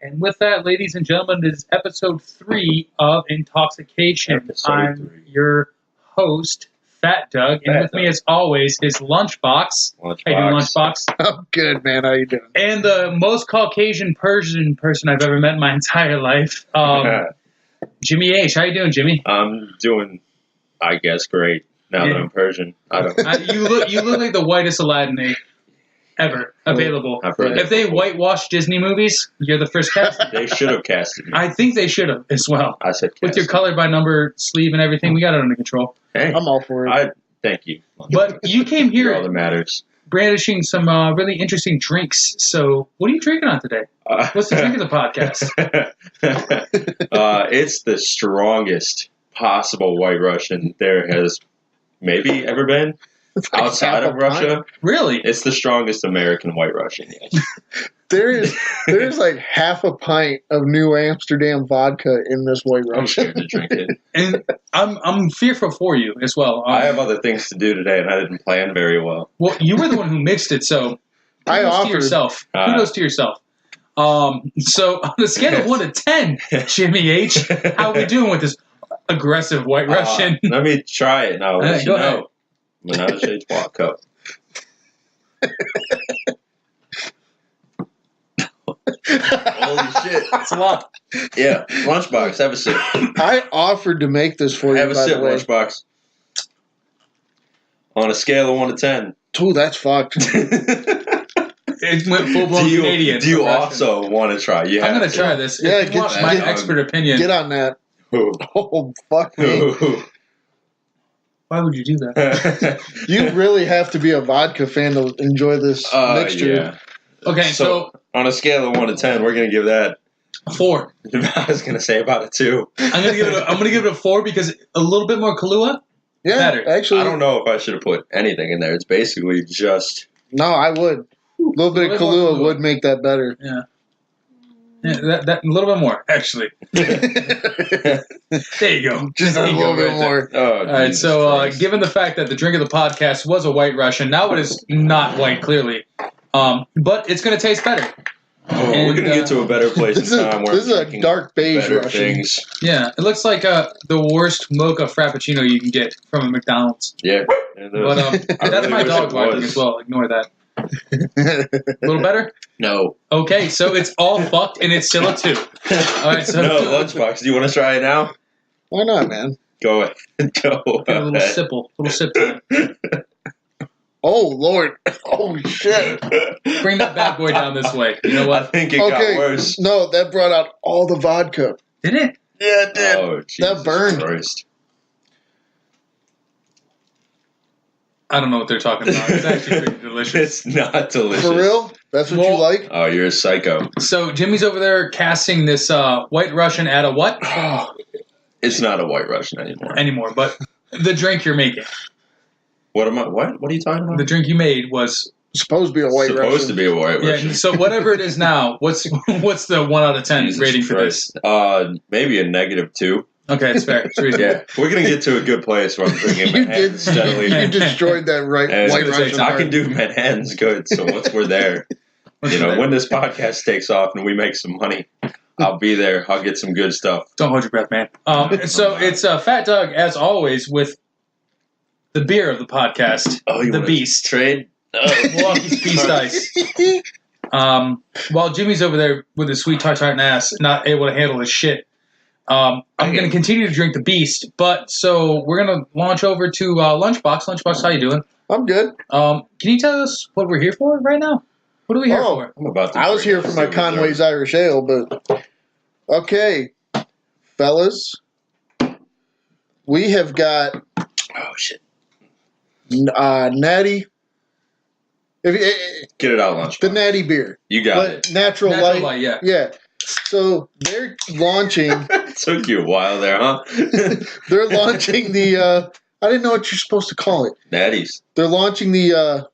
And with that, ladies and gentlemen, this is episode 3 of Intalksication. I'm your host, Fat Doug, and with me, as always, is Lunchbox. How you doing, Lunchbox? I'm good, man. How you doing? And the most Caucasian Persian person I've ever met in my entire life, Jimmy H. How you doing, Jimmy? I'm doing, I guess, great. Now that I'm Persian, I don't. You look like the whitest Aladdin ever available. If they whitewash Disney movies, you're the first cast. They should have casted me. I think they should have as well. I said with your colored by number sleeve and everything, we got it under control. Hey, I'm all for it. Thank you. But you came here all that matters. Brandishing some really interesting drinks. So, what are you drinking on today? What's the drink of the podcast? It's the strongest possible White Russian there has maybe ever been outside of Russia. Really? It's the strongest American White Russian. Yes. There's like half a pint of New Amsterdam vodka in this White Russian. I'm scared to drink it. And I'm fearful for you as well. I have other things to do today, and I didn't plan very well. Well, you were the one who mixed it, so kudos to yourself. Kudos to yourself. So on a scale of 1 to 10, Jimmy H, how are we doing with this aggressive White Russian? Let me try it, and I'll let you know. Ahead. When I was age walk up. Holy shit. It's a lot. Yeah. Lunchbox, have a sip. I offered to make this for you, Have a by sip, the way. Lunchbox. On a scale of 1 to 10. Ooh, that's fucked. It went full-blown Canadian. Do you also want to try? I'm going to try this. Yeah, if you want my expert opinion. Get on that. Ooh. Oh, fuck me. Ooh. Why would you do that? You really have to be a vodka fan to enjoy this mixture. Yeah. Okay, so on a scale of 1 to 10, we're going to give that 4. I was going to say about a 2. I'm going to give it a 4 because a little bit more Kahlua. Yeah, better. actually. I don't know if I should have put anything in there. It's basically just... No, I would. A little bit of Kahlua would make that better. Yeah. Yeah, that a little bit more, actually. There you go. Just a little bit more. Oh, all right, so given the fact that the drink of the podcast was a White Russian, now it is not white, clearly. But it's going to taste better. Oh, we're going to get to a better place in time. This is a dark beige Russian. Things. Yeah, it looks like the worst mocha frappuccino you can get from a McDonald's. Yeah. But that's my dog barking as well. Ignore that. A little better? No. Okay, so it's all fucked and it's still a 2. All right, so no, Lunchbox, do you want to try it now? Why not, man? Go ahead. Go a little sip time. Oh, Lord. Oh, shit. Bring that bad boy down this way. You know what? I think it got worse. No, that brought out all the vodka. Did it? Yeah, it did. Oh, that burned. Christ. I don't know what they're talking about. It's actually pretty delicious. It's not delicious. For real? That's what you like? Oh, you're a psycho. So Jimmy's over there casting this White Russian at a what? It's not a White Russian anymore. But the drink you're making. What am I? What are you talking about? The drink you made was supposed to be a White Russian. Supposed to be a White Russian. Yeah. So whatever it is now, what's the 1 out of 10 rating for this? Maybe a -2. Okay, it's fair. It's reasonable. Yeah, we're gonna get to a good place where I'm drinking Manhattans steadily. You destroyed that White Russian. I can do Manhattans good. So once we're there, when this podcast takes off and we make some money, I'll be there. I'll get some good stuff. Don't hold your breath, man. So it's Fat Doug, as always, with the beer of the podcast, the Beast. Trade? Milwaukee's Beast Ice. While Jimmy's over there with his sweet tartare ass, not able to handle his shit, I'm going to continue to drink the Beast. So we're going to launch over to Lunchbox. Lunchbox, how you doing? I'm good. Can you tell us what we're here for right now? What are we here for? I was here for my Conway's Irish Ale, but okay, fellas, we have got Natty. Get it out, Lunchbox. The Natty beer. You got it. Natural light. Yeah. So they're launching. It took you a while there, huh? They're launching the. I didn't know what you're supposed to call it. Natties. They're launching the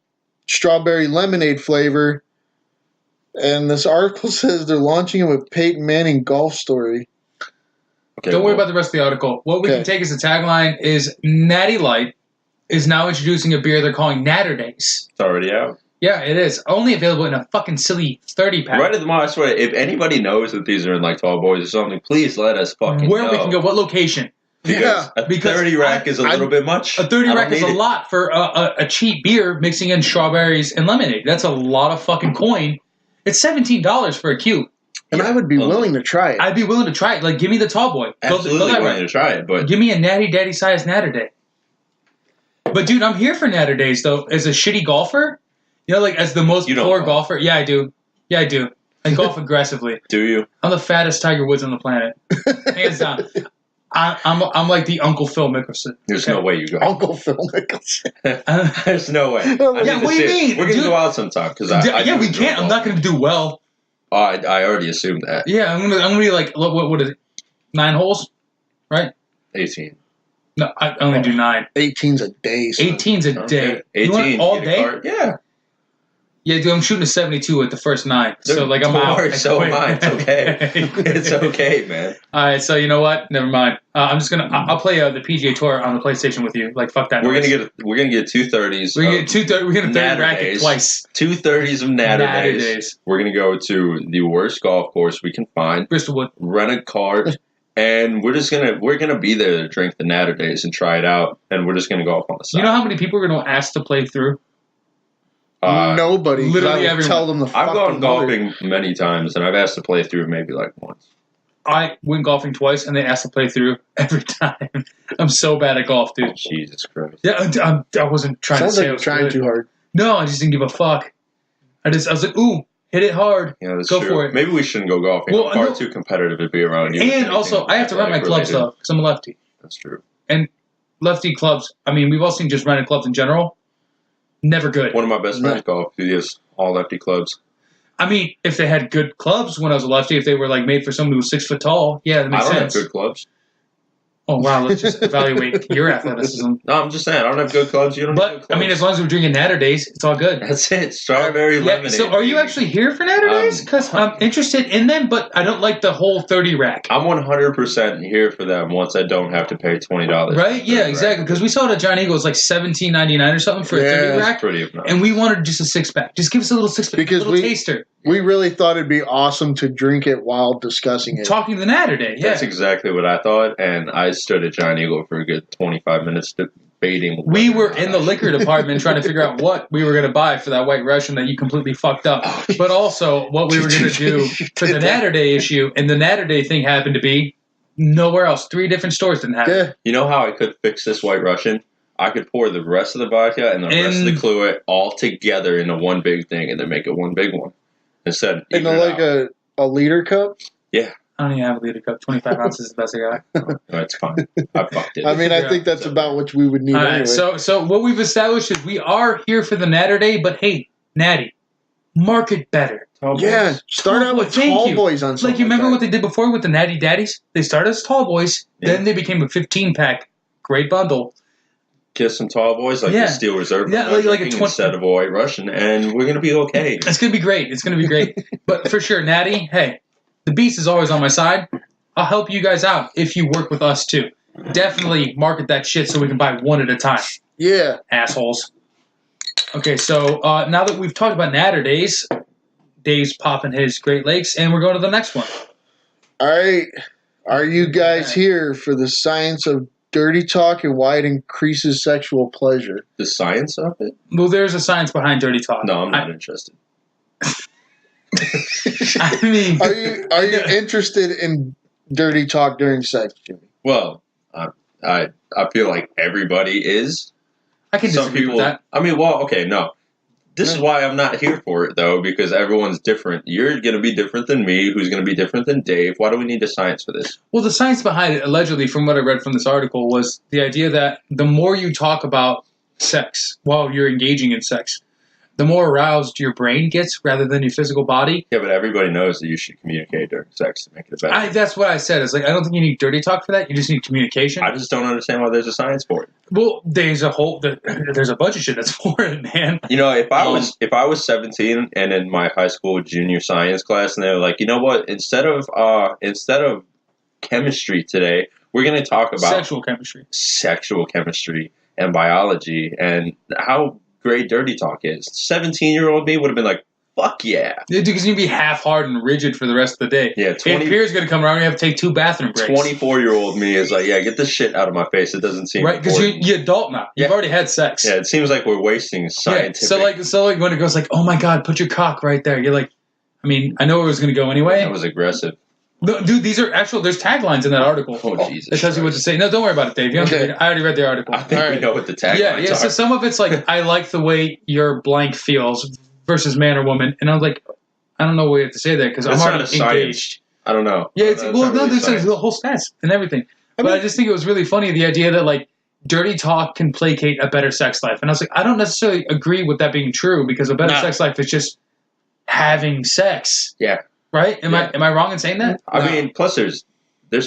strawberry lemonade flavor, and this article says they're launching it with Peyton Manning golf story. Okay, don't worry about the rest of the article. What we can take as a tagline is Natty Light is now introducing a beer they're calling Natterdays. It's already out. Yeah, it is. Only available in a fucking silly 30-pack. Right at the mall, I swear, if anybody knows that these are in like tall boys or something, please let us fucking Where know. we can go, what location? Because a 30 rack is a little bit much. A 30 rack is a lot for a cheap beer mixing in strawberries and lemonade. That's a lot of fucking coin. It's $17 for a cube. And I would be willing to try it. I'd be willing to try it. Like, give me the tall boy. Absolutely willing to try it, but give me a natty daddy size natter day. But dude, I'm here for natter days though. As a shitty golfer, you know, like as the most poor golfer. Yeah, I do. I golf aggressively. Do you? I'm the fattest Tiger Woods on the planet, hands down. I'm like the Uncle Phil Mickelson. There's no way you go. Uncle Phil Mickelson. There's no way. Yeah, what do you mean? We're gonna go out sometime because yeah, we can't. I'm not gonna do well. Oh, I already assumed that. Yeah, I'm gonna be like, what is it? 9 holes, right? 18. No, I only do 9. 18's a day. Son. 18's a day. 18 you want all day? Yeah. Yeah, dude, I'm shooting a 72 at the first 9. So like I'm out. So am I. It's okay. It's okay, man. All right, so you know what? Never mind. I'm just gonna. I'll play the PGA Tour on the PlayStation with you. Like fuck that. We're gonna get 230s. We're gonna get 230. We're gonna 30 racket twice. 230s of natter days. We're gonna go to the worst golf course we can find. Bristolwood. Rent a cart. And we're gonna be there to drink the natter days and try it out, and we're just gonna go up on the side. You know how many people are gonna ask to play through? Nobody. Literally everyone. Tell them I've gone golfing many times, and I've asked to play through maybe like once. I went golfing twice, and they asked to play through every time. I'm so bad at golf, dude. Jesus Christ. Yeah, I wasn't trying Sounds to say like I was trying good. too hard. No, I just didn't give a fuck. I was like, ooh, hit it hard. Yeah, that's Go true. for it. Maybe we shouldn't go golfing. Well, I'm far too competitive to be around you. And also, I have to rent my clubs, though, because I'm a lefty. That's true. And lefty clubs, I mean, we've all seen just rented clubs in general. Never good. One of my best friends golf. He has all lefty clubs. I mean, if they had good clubs when I was a lefty, if they were like made for somebody who was 6 foot tall, yeah, that makes sense. I don't have good clubs. Oh, wow, let's just evaluate your athleticism. No, I'm just saying, I don't have good clubs. You don't have good clubs. I mean, as long as we're drinking natter days, it's all good. That's it. Strawberry lemonade. So are you actually here for natter days? Because I'm interested in them, but I don't like the whole 30 rack. I'm 100% here for them once I don't have to pay $20. Right? Yeah, exactly. Because we saw it at John Eagle. It's like $17.99 or something for a 30 rack. Pretty obnoxious. And we wanted just a 6-pack. Just give us a little 6-pack. Because a little taster. We really thought it'd be awesome to drink it while discussing it. Talking the natter day, yeah. That's exactly what I thought, and I stood at John Eagle for a good 25 minutes debating. We were in the liquor department trying to figure out what we were going to buy for that White Russian that you completely fucked up, but also what we were going to do for the natter day issue. And the natter day thing happened to be nowhere else. 3 different stores didn't have it. You know how I could fix this White Russian? I could pour the rest of the vodka and the rest of the Kluit all together into one big thing and then make it one big one. Instead, in like a liter cup? Yeah. I don't even have a liter cup. 25 ounces is the best I got. No, that's fine. I fucked it. I mean, I think that's about what we would need anyway. So what we've established is we are here for the natter day, but hey, Natty, market better. Yeah, start out with tall boys on something. Like, you remember what they did before with the Natty Daddies? They started as tall boys, then they became a 15-pack. Great bundle. Get some tall boys like the Steel Reserve, like a 20 instead of a White Russian, and we're gonna be okay. It's gonna be great. It's gonna be great. But for sure, Natty, hey, the beast is always on my side. I'll help you guys out if you work with us too. Definitely market that shit so we can buy one at a time. Yeah, assholes. Okay, so now that we've talked about natter days, Dave's popping his Great Lakes, and we're going to the next one. All right, are you guys here for the science of dirty talk and why it increases sexual pleasure? The science of it? Well, there's a science behind dirty talk. No, I'm not interested. I mean, are you interested in dirty talk during sex, Jimmy? Well, I feel like everybody is. I can disagree with that. I mean, well, okay, no. This is why I'm not here for it, though, because everyone's different. You're going to be different than me, who's going to be different than Dave. Why do we need the science for this? Well, the science behind it, allegedly, from what I read from this article, was the idea that the more you talk about sex while you're engaging in sex, the more aroused your brain gets rather than your physical body. Yeah, but everybody knows that you should communicate during sex to make it better. That's what I said. It's like, I don't think you need dirty talk for that. You just need communication. I just don't understand why there's a science for it. Well, there's a bunch of shit that's for it, man. You know, if I was 17 and in my high school junior science class, and they were like, you know what, instead of chemistry today, we're going to talk about sexual chemistry and biology and how great Dirty Talk is. 17-year-old me would have been like, fuck yeah. Because you'd be half-hard and rigid for the rest of the day. Yeah, If Pierre's going to come around, you have to take 2 bathroom breaks. 24-year-old me is like, yeah, get this shit out of my face. It doesn't seem right, because you're adult now. You've already had sex. Yeah, it seems like we're wasting scientific. Yeah, so like when it goes like, oh my god, put your cock right there. You're like, I mean, I know it was going to go anyway. That was aggressive. No, dude, these are actual. There's taglines in that article. Oh, Jesus. It tells you what to say. No, don't worry about it, Dave. You don't have to read it. I already read the article. I think we know what the taglines yeah. are. So some of it's like, I like the way your blank feels versus man or woman, and I was like, I don't know what we have to say there because I'm already engaged. I don't know. Yeah, there's the whole stats and everything. But I just think it was really funny the idea that like dirty talk can placate a better sex life, and I was like, I don't necessarily agree with that being true because a better sex life is just having sex. Yeah. Right? Am I wrong in saying that? I mean, plus there's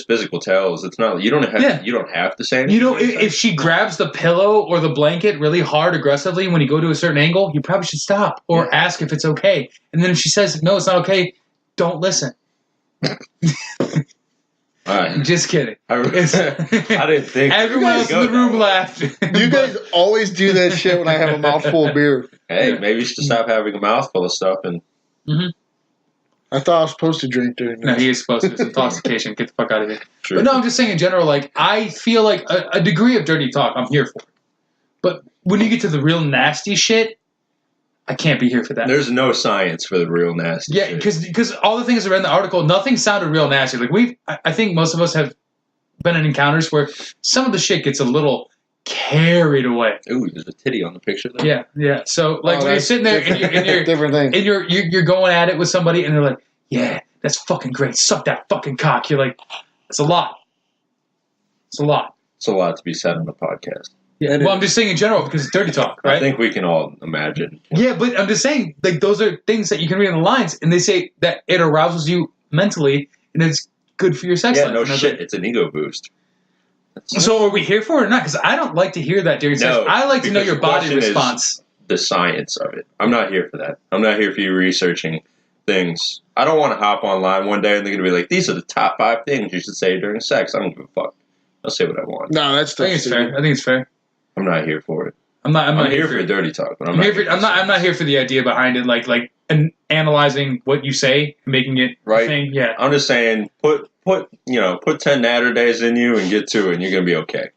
physical tells. It's not you don't have to say anything. You know, if she grabs the pillow or the blanket really hard aggressively when you go to a certain angle, you probably should stop or ask if it's okay. And then if she says no, it's not okay, don't listen. Just kidding. I didn't think everyone else in the room laughed. You guys always do that shit when I have a mouthful of beer. Hey, maybe you should stop having a mouthful of stuff and. Mm-hmm. I thought I was supposed to drink during this. No, he is supposed to. It's intoxication. Get the fuck out of here. True. But no, I'm just saying in general, like, I feel like a degree of dirty talk, I'm here for it. But when you get to the real nasty shit, I can't be here for that. There's no science for the real nasty shit. Yeah, because all the things that read in the article, nothing sounded real nasty. Like, I think most of us have been in encounters where some of the shit gets a little carried away. Ooh, there's a titty on the picture there. Yeah. So like when you're sitting there and you're different thing. And you're going at it with somebody and they're like, yeah, that's fucking great. Suck that fucking cock. You're like, it's a lot. It's a lot. It's a lot to be said on the podcast. Yeah. Well, I'm just saying in general because it's dirty talk, right? I think we can all imagine. Yeah, but I'm just saying like those are things that you can read in the lines and they say that it arouses you mentally and it's good for your sex life. Yeah, no shit. It's an ego boost. So are we here for it or not? Because I don't like to hear that during sex. I like to know your body response. The science of it. I'm not here for that. I'm not here for you researching things. I don't want to hop online one day and they're going to be like, these are the top 5 things you should say during sex. I don't give a fuck. I'll say what I want. No, that's I think it's fair. I think it's fair. I'm not here for it. I'm not here for dirty talk. But I'm not here for the idea behind it, like analyzing what you say, making it right. A thing. Yeah, I'm just saying, put 10 natter days in you and get to it, and you're gonna be okay.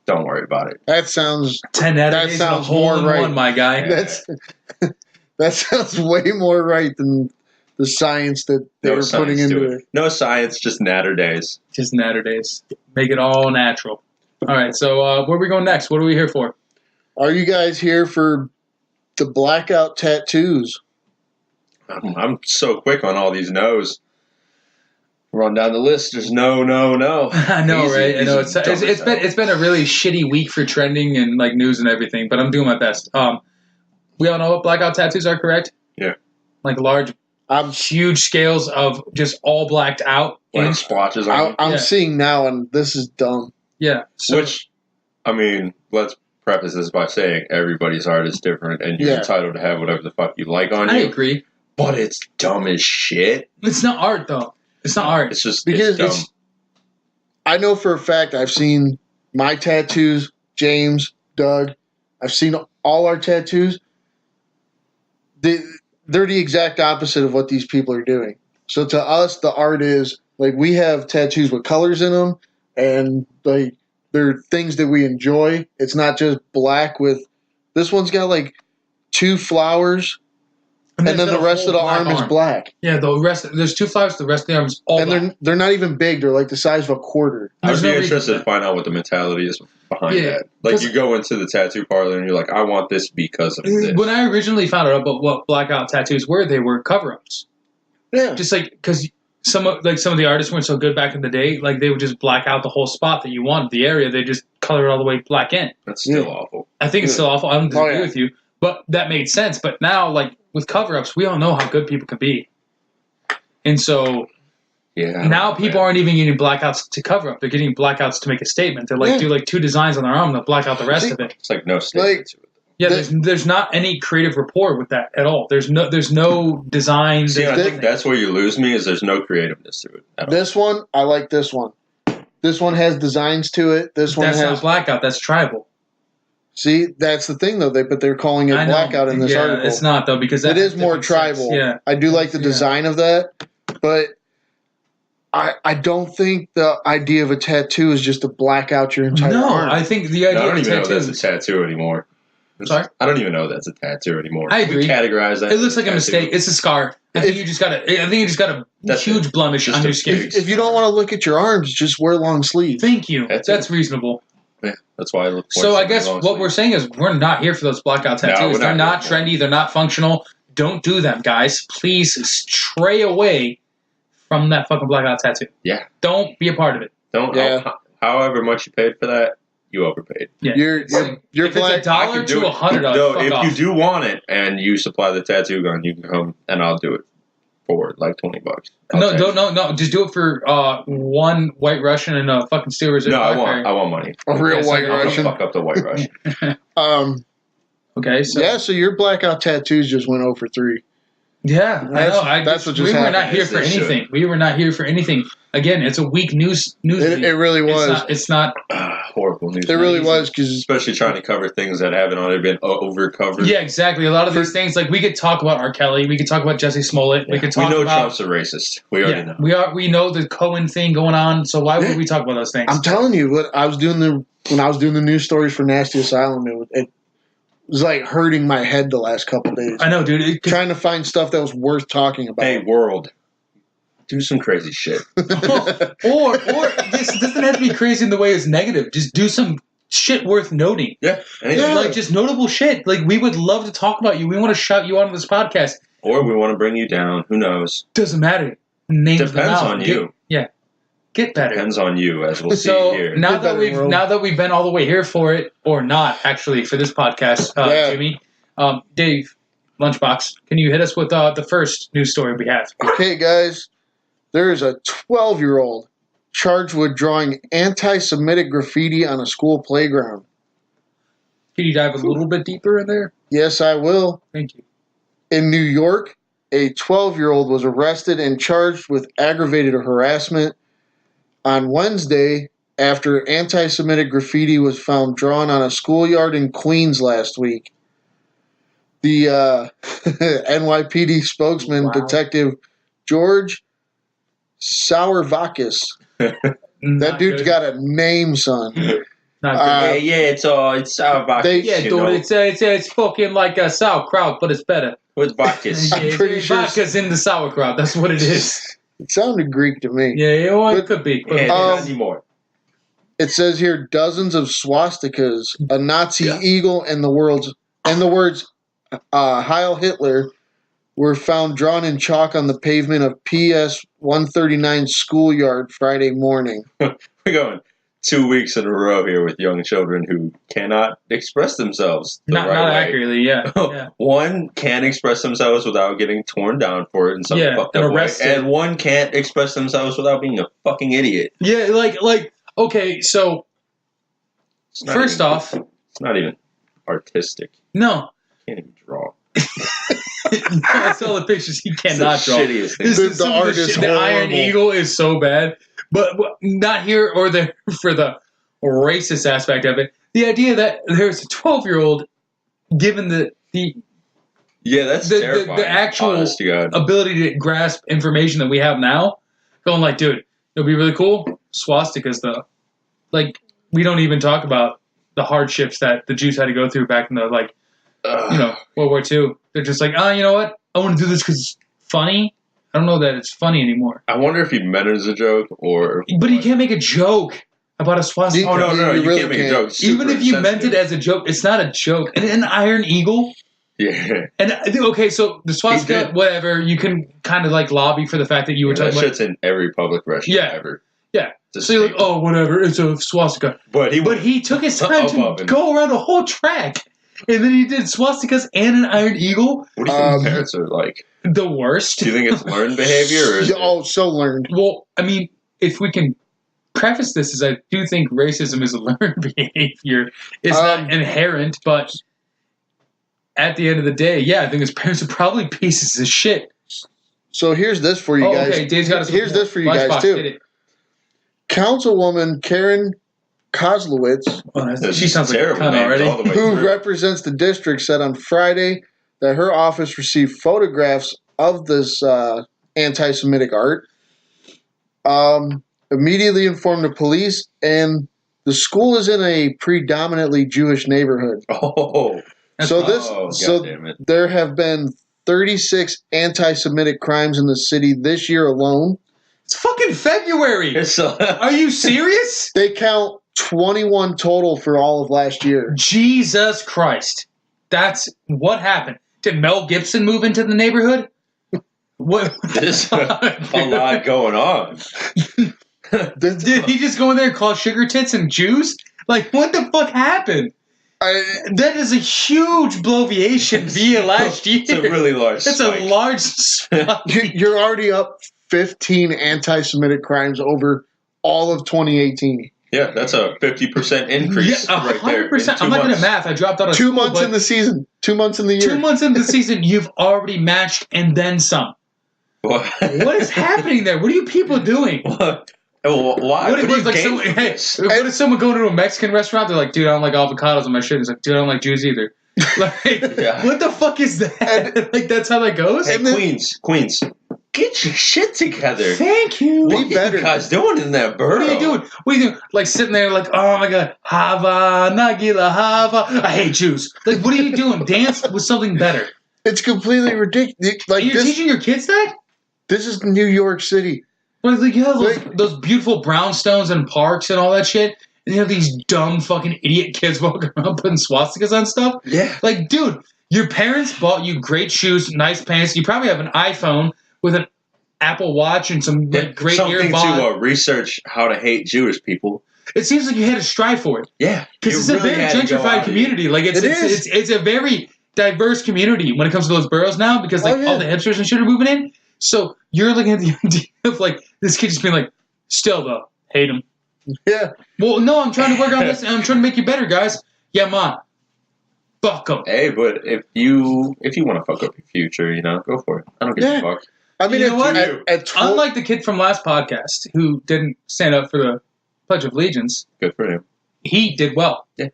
Don't worry about it. That sounds 10 natter days. Sounds more right, one, my guy. That sounds way more right than the science that they were putting into it. No science, just natter days. Just natter days. Make it all natural. All right, so where are we going next? What are we here for? Are you guys here for the blackout tattoos? I'm so quick on all these no's. Run down the list. There's no. I know, right? I know it's been a really shitty week for trending and like news and everything, but I'm doing my best. We all know what blackout tattoos are, correct? Yeah. Like large, huge scales of just all blacked out. Like splotches on I'm seeing now, and this is dumb. Yeah. So, which, I mean, let's preface this by saying everybody's art is different, and you're entitled to have whatever the fuck you like on you. I agree. But it's dumb as shit. It's not art, though. It's not art. It's just because it's dumb. I know for a fact I've seen my tattoos, James, Doug. I've seen all our tattoos. They're the exact opposite of what these people are doing. So to us, the art is like we have tattoos with colors in them, and like they're things that we enjoy. It's not just black with. This one's got like 2 flowers. And then the rest of the arm is black. Yeah, there's 2 flowers. The rest of the arm is all black. And they're not even big. They're like the size of a quarter. I'd be interested to find out what the mentality is behind that. Like you go into the tattoo parlor and you're like, I want this because of this. When I originally found out about what blackout tattoos were, they were cover-ups. Yeah. Just like because some of the artists weren't so good back in the day. Like they would just black out the whole spot that you wanted, the area. They just color it all the way black in. That's still awful. I think it's still awful. I don't disagree with you, but that made sense. But now, like. With cover-ups, we all know how good people can be. And so now people aren't even getting blackouts to cover up. They're getting blackouts to make a statement. They're like do like 2 designs on their arm, they'll black out the rest of it. It's like no statement to it. Yeah, there's not any creative rapport with that at all. There's no design. See, I think that's where you lose me is there's no creativeness to it. This one, I like this one. This one has designs to it. This one has not blackout, that's tribal. See, that's the thing, though. They're calling it I know. blackout in this article. It's not, though, because it is more tribal. Yeah. I do like the design of that, but I don't think the idea of a tattoo is just to black out your entire arm. I think the idea I don't of a even know tattoo that's a tattoo anymore. Sorry? I don't even know that's a tattoo anymore. I agree. We categorize that. It looks like a mistake. It's a scar. I think you just got a huge blemish on your skin. If you don't want to look at your arms, just wear long sleeves. Thank you. That's reasonable. Yeah, that's why I look. So I guess what we're saying is we're not here for those blackout tattoos. No, they're not trendy. They're not functional. Don't do them, guys. Please stray away from that fucking blackout tattoo. Yeah. Don't be a part of it. Don't. Yeah. However much you paid for that, you overpaid. Yeah. You're if black. it's $1 to $100, No, fuck if off. you do want it and you supply the tattoo gun, you can come and I'll do it for like $20. No. Just do it for one White Russian and a fucking Steelers. No, I want money. A real Okay, White so- I'm Russian. gonna fuck up the White Russian. Okay, so Yeah, so your blackout tattoos just went 0 for 3. yeah, I know. That's what just we were happened. not here for This anything. We were not here for anything. Again, it's a weak news. It really was. It's not. Horrible news. It really was because Especially trying to cover things that haven't already been overcovered. Yeah, exactly. A lot of these things, like we could talk about R. Kelly, we could talk about Jesse Smollett, we could talk know about. Trump's a racist. We already know. We know the Cohen thing going on. So why would we talk about those things? I'm telling you, when I was doing the news stories for Nasty Asylum, it was like hurting my head the last couple of days. I know, dude. Trying to find stuff that was worth talking about. Hey, world, do some crazy shit. or this doesn't have to be crazy in the way it's negative. Just do some shit worth noting. Yeah, anything. Like just notable shit. Like we would love to talk about you. We want to shout you out on this podcast. Or we want to bring you down. Who knows? Doesn't matter. Names Depends on you. Get better. Depends on you, as we'll see So here. now Get better, world. that we've been all the way here for it, or not actually for this podcast, Jimmy, Dave, Lunchbox, can you hit us with the first news story we have? Okay, guys, there is a 12-year-old charged with drawing anti-Semitic graffiti on a school playground. Can you dive a little bit deeper in there? Yes, I will. Thank you. In New York, a 12-year-old was arrested and charged with aggravated harassment on Wednesday after anti-Semitic graffiti was found drawn on a schoolyard in Queens last week. The NYPD spokesman, Detective George Sauervakis. That dude's got a name, son. Not good. it's Bacchus. Yeah, dude, it's fucking like a sauerkraut, but it's better. With Bacchus. I'm pretty sure- Vodka's in the sauerkraut. That's what it is. It sounded Greek to me. Yeah, well, it could be. Yeah, not anymore. It says here dozens of swastikas, a Nazi eagle, and the words Heil Hitler were found drawn in chalk on the pavement of PS 139 schoolyard Friday morning. We're going 2 weeks in a row here with young children who cannot express themselves Not way. accurately, yeah. One can't express themselves without getting torn down for it in some fucked up way, arrested. and one can't express themselves without being a fucking idiot. Yeah, like okay, so first off, it's not even artistic. no. Can't even draw. I saw the pictures. He cannot It's the draw. shittiest thing. This is The some of art is shit. The Iron horrible. Eagle is so bad, but not here or there for the racist aspect of it. The idea that there's a 12-year-old given the Yeah, that's terrifying. the actual honest to God. ability to grasp information that we have now, going like, dude, it'll be really cool. Swastikas, though, like we don't even talk about the hardships that the Jews had to go through back in the World War II. They're just like, you know what? I want to do this because it's funny. I don't know that it's funny anymore. I wonder if he meant it as a joke or. But you can't make a joke about a swastika. Oh no, You you really can't make a can't. joke. It's Even super if you meant it insensitive. as a joke, it's not a joke. And an Iron Eagle. Yeah, And okay, so the swastika, did. whatever, you can kind of like lobby for the fact that you were that talking about. shit's in every public restaurant Yeah. ever. Yeah. It's a So you're like, staple. oh, whatever, it's a swastika. But he took his time Above to him. go around a whole track. And then he did swastikas and an Iron Eagle. What do you think parents are like? The worst. Do you think it's learned behavior or? Is it- So learned. Well, I mean, if we can preface this as I do think racism is a learned behavior. It's not inherent, but at the end of the day, yeah, I think his parents are probably pieces of shit. So here's this for you guys. Okay, Dave's got Here's this for you guys Lunchbox too. did it. Councilwoman Karen Kozlowitz, She sounds like a terrible cunt names already. all the way who through. represents the district, said on Friday that her office received photographs of this anti-Semitic art. Immediately informed the police, and the school is in a predominantly Jewish neighborhood. Oh, So there have been 36 anti-Semitic crimes in the city this year alone. It's fucking February. Are you serious? They count 21 total for all of last year. Jesus Christ. That's what happened. Did Mel Gibson move into the neighborhood? What? There's a lot going on. Did he just go in there and call sugar tits and Jews? Like, what the fuck happened? That is a huge bloviation via last year. It's a really large spike. It's a large spike. You're already up 15 anti-Semitic crimes over all of 2018. Yeah, that's a 50% increase right there. 100%. I'm not good at math. I dropped out of 2 school, months in the season. 2 months in the year. 2 months into the season, you've already matched and then some. What is happening there? What are you people doing? What? Why? What if someone going to a Mexican restaurant? They're like, dude, I don't like avocados on my shit. He's like, dude, I don't like Jews either. Like, what the fuck is that? Like, that's how that goes? Hey, Queens, get your shit together. Thank you. What are you guys doing in that borough? What are you doing? What are you doing? Like, sitting there like, oh my god, Hava, Nagila, Hava. I hate Jews. Like, what are you doing? Dance with something better. It's completely ridiculous. Like, and you're teaching your kids that? This is New York City. Well, like, you have those beautiful brownstones and parks and all that shit. And you have these dumb fucking idiot kids walking around putting swastikas on stuff. Yeah. Like, dude, your parents bought you great shoes, nice pants. You probably have an iPhone with an Apple Watch and some great earbuds. Something to research how to hate Jewish people. It seems like you had to strive for it. Yeah. Because it's really a very gentrified community. Like, it's a very diverse community when it comes to those boroughs now because all the hipsters and shit are moving in. So you're looking at the idea of like this kid just being like, still though, hate him. Yeah. Well, no, I'm trying to work on this and I'm trying to make you better, guys. Yeah, man. Fuck them. Hey, but if you want to fuck up your future, go for it. I don't give a fuck. I mean, you know what? Unlike the kid from last podcast who didn't stand up for the Pledge of Allegiance. Good for him. He did well. Yeah.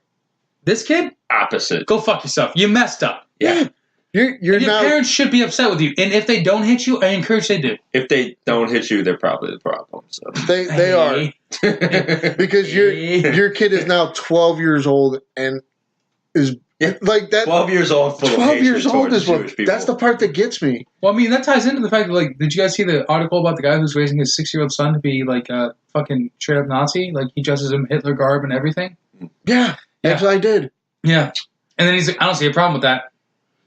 This kid? Opposite. Go fuck yourself. You messed up. Yeah. Your parents should be upset with you, and if they don't hit you, I encourage they do. If they don't hit you, they're probably the problem. So they are because your kid is now 12 years old and is like that. 12 years old, full 12 of years old is Jewish people. That's the part that gets me. Well, I mean that ties into the fact that like, did you guys see the article about the guy who's raising his 6-year-old son to be like a fucking straight up Nazi? Like he dresses him Hitler garb and everything. Yeah, actually I did. Yeah, and then he's like, I don't see a problem with that.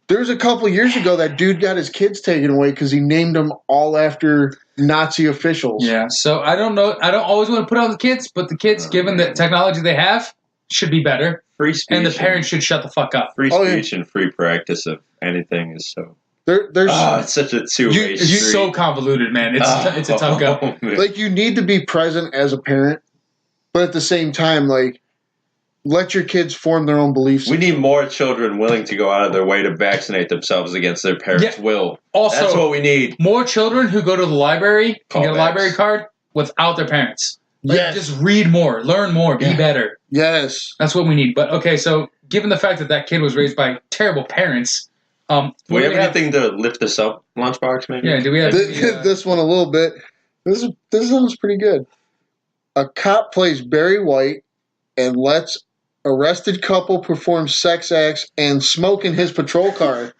There was a couple years ago that dude got his kids taken away because he named them all after Nazi officials. Yeah, so I don't know. I don't always want to put on the kids, but the kids, given the technology they have, should be better. Free speech. And the parents should shut the fuck up. Free speech and free practice of anything is so... There's it's such a two-way street. It's so convoluted, man. It's a tough go. Like, you need to be present as a parent, but at the same time, like, let your kids form their own beliefs. We need more children willing to go out of their way to vaccinate themselves against their parents' will. Also, that's what we need. More children who go to the library and get a library card without their parents. Like, just read more, learn more, be better. Yes. That's what we need. But, okay, so given the fact that kid was raised by terrible parents... do we have anything to lift this up, Lunchbox, maybe? Yeah, do we have... this one a little bit. This sounds pretty good. A cop plays Barry White and lets arrested couple perform sex acts and smoke in his patrol car.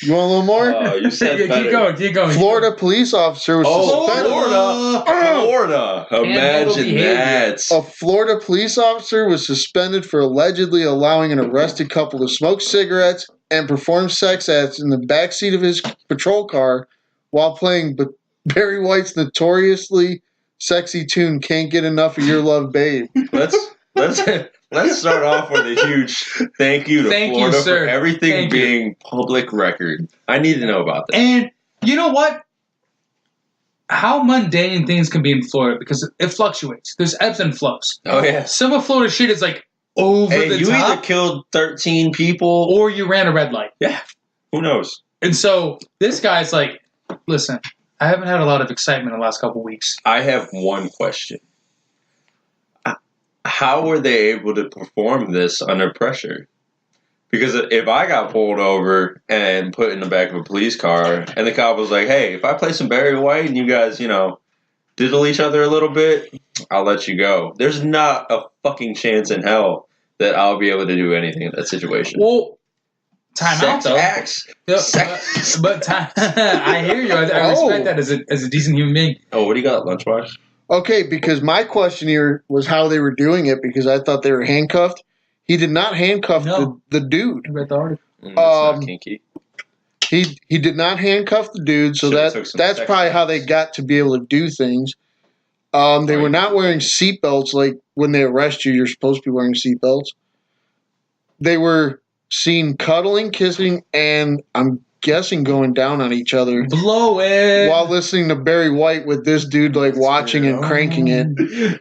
You want a little more? You said better. Keep going. Florida police officer was suspended. Florida. Imagine that. A Florida police officer was suspended for allegedly allowing an arrested couple to smoke cigarettes and perform sex acts in the backseat of his patrol car while playing Barry White's notoriously sexy tune, Can't Get Enough of Your Love, Babe. Let's start off with a huge thank you to Florida for everything being public record. I need to know about that. And you know what? How mundane things can be in Florida because it fluctuates. There's ebbs and flows. Oh, yeah. Some of Florida shit is like over the top. You either killed 13 people or you ran a red light. Yeah. Who knows? And so this guy's like, listen, I haven't had a lot of excitement in the last couple of weeks. I have one question. how were they able to perform this under pressure? Because if I got pulled over and put in the back of a police car, and the cop was like, "Hey, if I play some Barry White and you guys, diddle each other a little bit, I'll let you go." There's not a fucking chance in hell that I'll be able to do anything in that situation. Well, time out Sex though. acts. Yep, Sex. but time. I hear you. I respect that as a decent human being. Oh, what do you got, Lunchbox? Okay, because my question here was how they were doing it, because I thought they were handcuffed. He did not handcuff the dude. I read the article. That's not kinky. He did not handcuff the dude, so that's probably how they got to be able to do things. They were not wearing seatbelts like when they arrest you. You're supposed to be wearing seatbelts. They were seen cuddling, kissing, and I'm guessing going down on each other. Blow it while listening to Barry White with this dude watching and cranking it.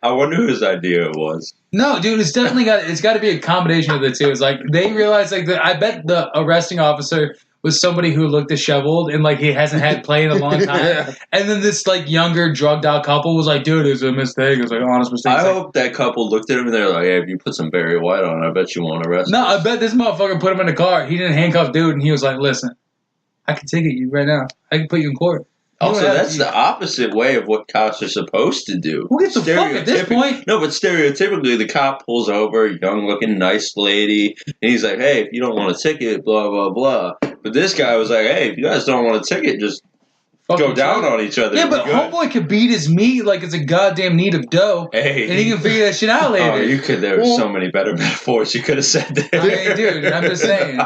I wonder whose idea it was. No, dude, it's definitely got to be a combination of the two. It's like they realized I bet the arresting officer was somebody who looked disheveled and he hasn't had play in a long time. Yeah. And then this younger drugged out couple was like, dude, it was a mistake. It was honest mistake. I hope that couple looked at him and they're like, hey, if you put some Barry White on, I bet you won't arrest No, us. I bet this motherfucker put him in the car. He didn't handcuff dude and he was like, listen, I can ticket you right now. I can put you in court. Also, that's the opposite way of what cops are supposed to do. Who gives a fuck at this point? No, but stereotypically, the cop pulls over, young-looking, nice lady, and he's like, hey, if you don't want a ticket, blah, blah, blah. But this guy was like, hey, if you guys don't want a ticket, just go down on each other. Yeah, but homeboy could beat his meat like it's a goddamn knead of dough, and he can figure that shit out later. Oh, you could. There were so many better metaphors you could have said there. I mean, dude, I'm just saying.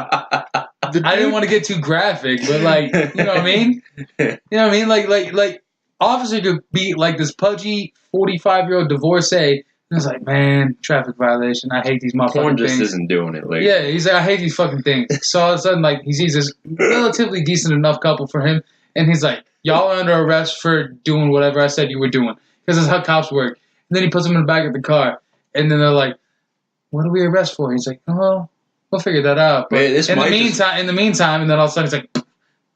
I didn't want to get too graphic, but you know what I mean? You know what I mean? Like officer could be this pudgy 45-year-old divorcee. And it's like, man, traffic violation. I hate these motherfucking Porn just things. isn't doing it lately. Yeah, he's like, I hate these fucking things. So all of a sudden, he sees this relatively decent enough couple for him, and he's like, y'all are under arrest for doing whatever I said you were doing. Because that's how cops work. And then he puts them in the back of the car, and then they're like, what do we arrest for? He's like, oh, we'll figure that out. But Man, in the meantime, and then all of a sudden he's like,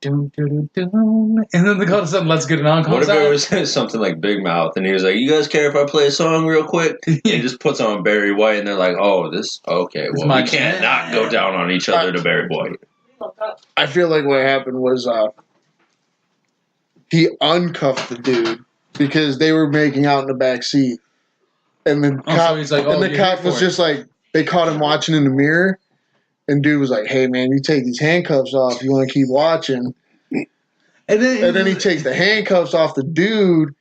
doom, doom, doom, and then all of a sudden, let's get it on. What if it was something like Big Mouth, and he was like, you guys care if I play a song real quick? And he just puts on Barry White, and they're like, oh, okay, well, we can't not go down on each other to Barry White. I feel like what happened was he uncuffed the dude because they were making out in the back seat. And the cop was just like, they caught him watching in the mirror. And dude was like, hey, man, you take these handcuffs off. You want to keep watching. And then he takes the handcuffs off the dude.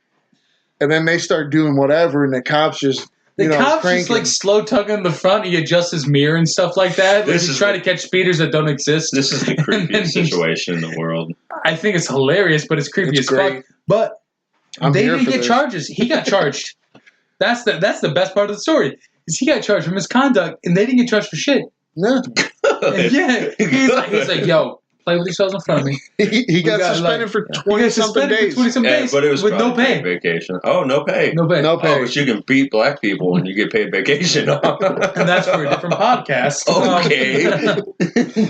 And then they start doing whatever. And the cops just, cop's cranking. just slow tugging in the front. He adjusts his mirror and stuff like that. He's trying to catch speeders that don't exist. This is the creepiest situation in the world. I think it's hilarious, but it's creepy as fuck. But they didn't get charges. He got charged. That's the best part of the story. Is he got charged for misconduct, and they didn't get charged for shit. No. Yeah. He's like, yo, play with yourselves in front of me. He got suspended for 20-something days. But it was with no pay. Vacation. Oh, no pay. No pay. No pay. Oh, but you can beat black people and you get paid vacation. And that's for a different podcast. Okay.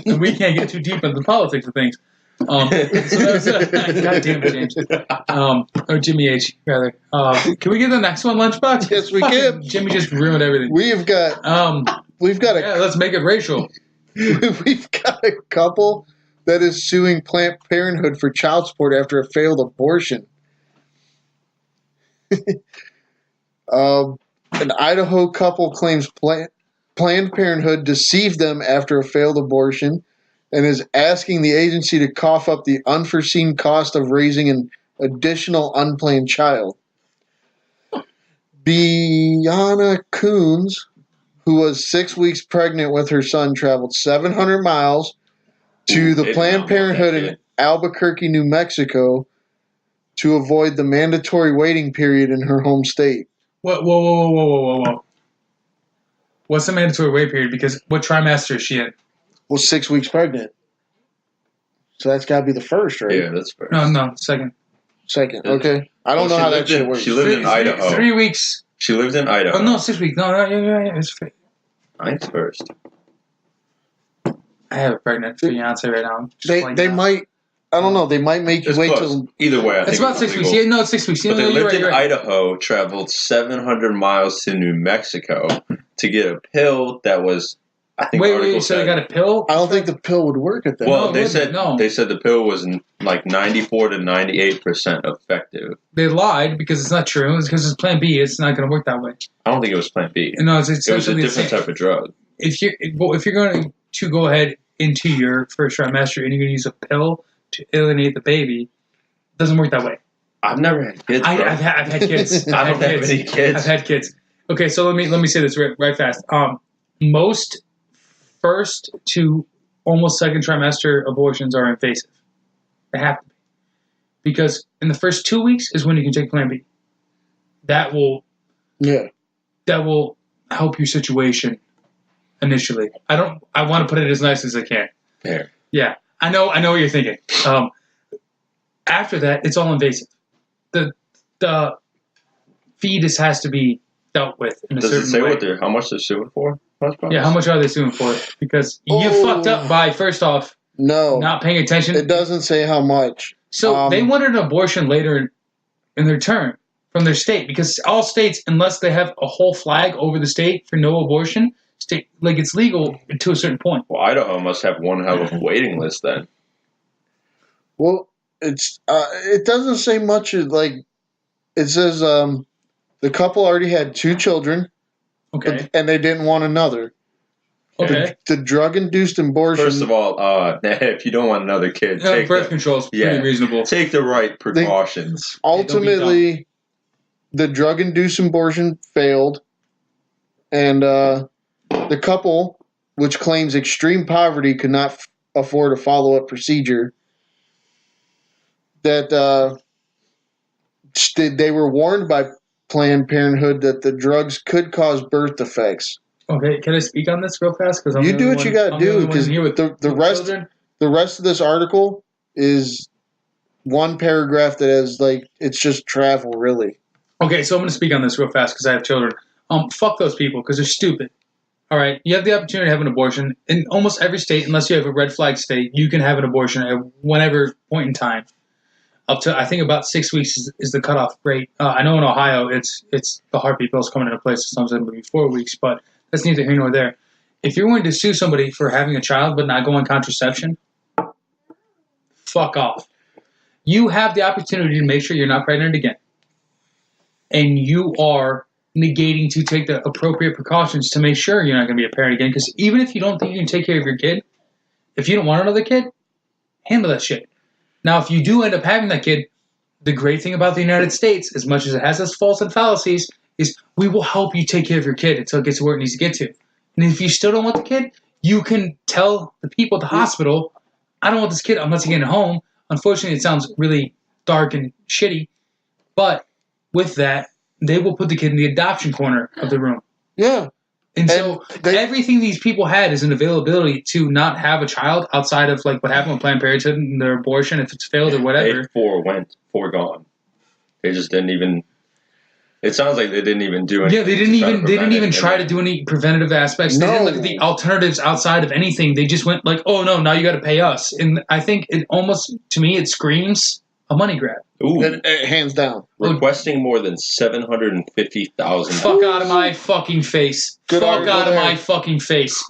And we can't get too deep into the politics of things. So that's God damn it, James. Or Jimmy H, rather. Can we get the next one, Lunchbox? Yes, we can. Jimmy just ruined everything. We've got let's make it racial. We've got a couple that is suing Planned Parenthood for child support after a failed abortion. An Idaho couple claims Planned Parenthood deceived them after a failed abortion and is asking the agency to cough up the unforeseen cost of raising an additional unplanned child. Biana Coons, who was 6 weeks pregnant with her son, traveled 700 miles to the Planned Parenthood in Albuquerque, New Mexico, to avoid the mandatory waiting period in her home state. Whoa. What's the mandatory wait period? Because what trimester is she in? Well, 6 weeks pregnant. So that's got to be the first, right? Yeah, that's first. No, second. Second, okay. I don't know how that shit works. She lived in Idaho. 3 weeks. She lived in Idaho. Oh, no, 6 weeks. No, yeah. It's Mine's first. I have a pregnant fiance right now. They might. I don't know. They might make you It's wait close. till... Either way, I think It's about 6 weeks. Yeah, no, it's 6 weeks. But they lived in right. Idaho, traveled 700 miles to New Mexico to get a pill that was, I think, Wait, so they got a pill? I don't think the pill would work at that. Well, No, they it said wouldn't, no. they said the pill was like 94 to 98% effective. They lied because it's not true. It's because it's Plan B. It's not going to work that way. I don't think it was Plan B. No, it's It was a essentially the different same. type of drug. If you're going to go ahead into your first trimester and you're going to use a pill to alienate the baby, it doesn't work that way. I've never had kids. I've bro. had kids. I don't have any kids. I've had kids. Okay, so let me say this right fast. Most first to almost second trimester abortions are invasive. They have to be. Because in the first 2 weeks is when you can take Plan B. That will help your situation initially. I want to put it as nice as I can. Fair. Yeah. I know what you're thinking. After that, it's all invasive. The fetus has to be dealt with in a Does certain it say way. how much they're suing for? Yeah, how much are they suing for? Because you fucked up by, first off, not paying attention. It doesn't say how much. So they wanted an abortion later in their term from their state, because all states, unless they have a whole flag over the state for no abortion, it's legal to a certain point. Well, Idaho must have one hell of a waiting list then. Well, it doesn't say much. Like, it says the couple already had 2 children. Okay. And they didn't want another. Okay. The drug-induced abortion... First of all, if you don't want another kid, take birth control is pretty reasonable. Take the right precautions. Ultimately, the drug-induced abortion failed, and the couple, which claims extreme poverty, could not afford a follow-up procedure, that they were warned by Planned Parenthood that the drugs could cause birth defects. Okay, can I speak on this real fast? Because you do what you got to do, because the rest of this article is one paragraph that has it's just travel, really. Okay, so I'm going to speak on this real fast because I have children. Fuck those people because they're stupid. All right, you have the opportunity to have an abortion in almost every state, unless you have a red flag state. You can have an abortion at whatever point in time. Up to, I think, about 6 weeks is the cutoff rate. I know in Ohio, it's the heartbeat bill's coming into place. Sometimes it will be 4 weeks, but that's neither here nor there. If you're going to sue somebody for having a child but not going contraception, fuck off. You have the opportunity to make sure you're not pregnant again, and you are negating to take the appropriate precautions to make sure you're not going to be a parent again. Because even if you don't think you can take care of your kid, if you don't want another kid, handle that shit. Now, if you do end up having that kid, the great thing about the United States, as much as it has its faults and fallacies, is we will help you take care of your kid until it gets to where it needs to get to. And if you still don't want the kid, you can tell the people at the hospital, I don't want this kid unless you get it home. Unfortunately, it sounds really dark and shitty. But with that, they will put the kid in the adoption corner of the room. Yeah. And so everything these people had is an availability to not have a child outside of what happened with Planned Parenthood and their abortion, if it's failed or whatever. 4 gone. They just didn't even. It sounds like they didn't even do anything. Yeah, they didn't even try to do any preventative aspects. They didn't look at the alternatives outside of anything. They just went oh no, now you got to pay us. And I think it almost, to me, it screams a money grab. Ooh. Hands down. Requesting more than $750,000. Fuck out of my fucking face. Fuck out of my fucking face.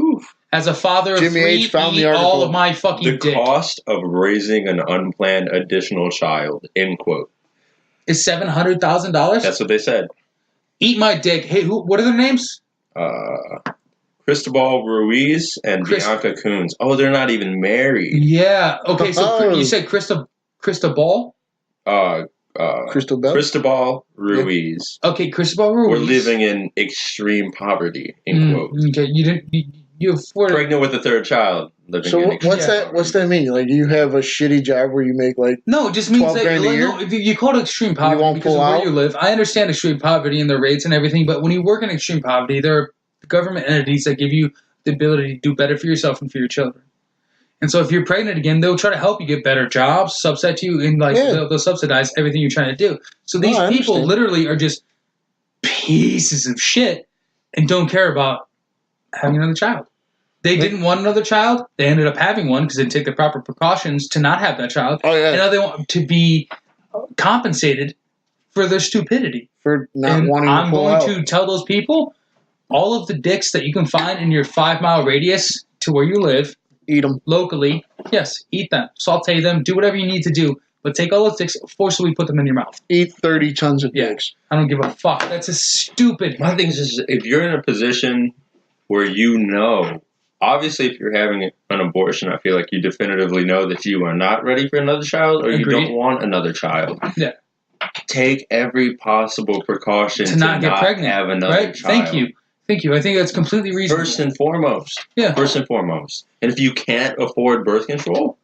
As a father of Jimmy 3, H found eat the article. all of my fucking The dick. cost of raising an unplanned additional child, end quote. Is $700,000? That's what they said. Eat my dick. Hey, what are their names? Cristobal Ruiz and Bianca Coons. Oh, they're not even married. Yeah. Okay, so you said Cristobal? Cristobal Ruiz. Okay, Cristobal Ruiz. We're living in extreme poverty, end quote. Okay, you afford pregnant with a 3rd child. So what's that mean? You have a shitty job where you make no, it just means that $12,000 a year? no, you call it extreme poverty won't because pull of where out? you live. I understand extreme poverty and the rates and everything, but when you work in extreme poverty, there are government entities that give you the ability to do better for yourself and for your children. And so if you're pregnant again, they'll try to help you get better jobs, subsidize you, and they'll subsidize everything you're trying to do. So these people literally are just pieces of shit and don't care about having another child. They didn't want another child. They ended up having one because they didn't take the proper precautions to not have that child. Oh, yeah. And now they want to be compensated for their stupidity. For not And wanting I'm to pull going out. to tell those people, all of the dicks that you can find in your 5-mile radius to where you live, Eat them. locally, yes, eat them, saute them, do whatever you need to do, but take all those dicks, forcibly put them in your mouth. Eat 30 tons of Yeah. dicks. I don't give a fuck. That's a stupid. My thing is just, if you're in a position where you know, obviously if you're having an abortion, I feel like you definitively know that you are not ready for another child or you Agreed. don't want another child. Yeah. Take every possible precaution To not get pregnant, have another right? child. Thank you. I think that's completely reasonable. First and foremost. Yeah. First and foremost. And if you can't afford birth control,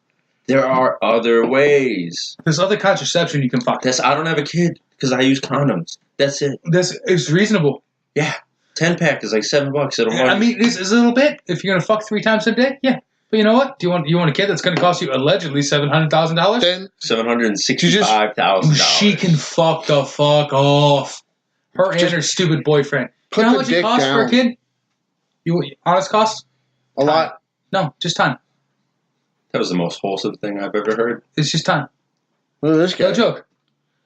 there are other ways. There's other contraception you can fuck. I don't have a kid because I use condoms. That's it. It's reasonable. Yeah. 10-pack is like $7 at a month. I mean, it's a little bit. If you're gonna fuck 3 times a day, yeah. But you know what? Do you want a kid that's gonna cost you allegedly $700,000? Then $765,000. She can fuck the fuck off. Her and her stupid boyfriend. put You know how the much it dick costs for a down. kid? You honest cost? A lot. No, just time. That was the most wholesome thing I've ever heard. It's just time. Look at this guy. No joke.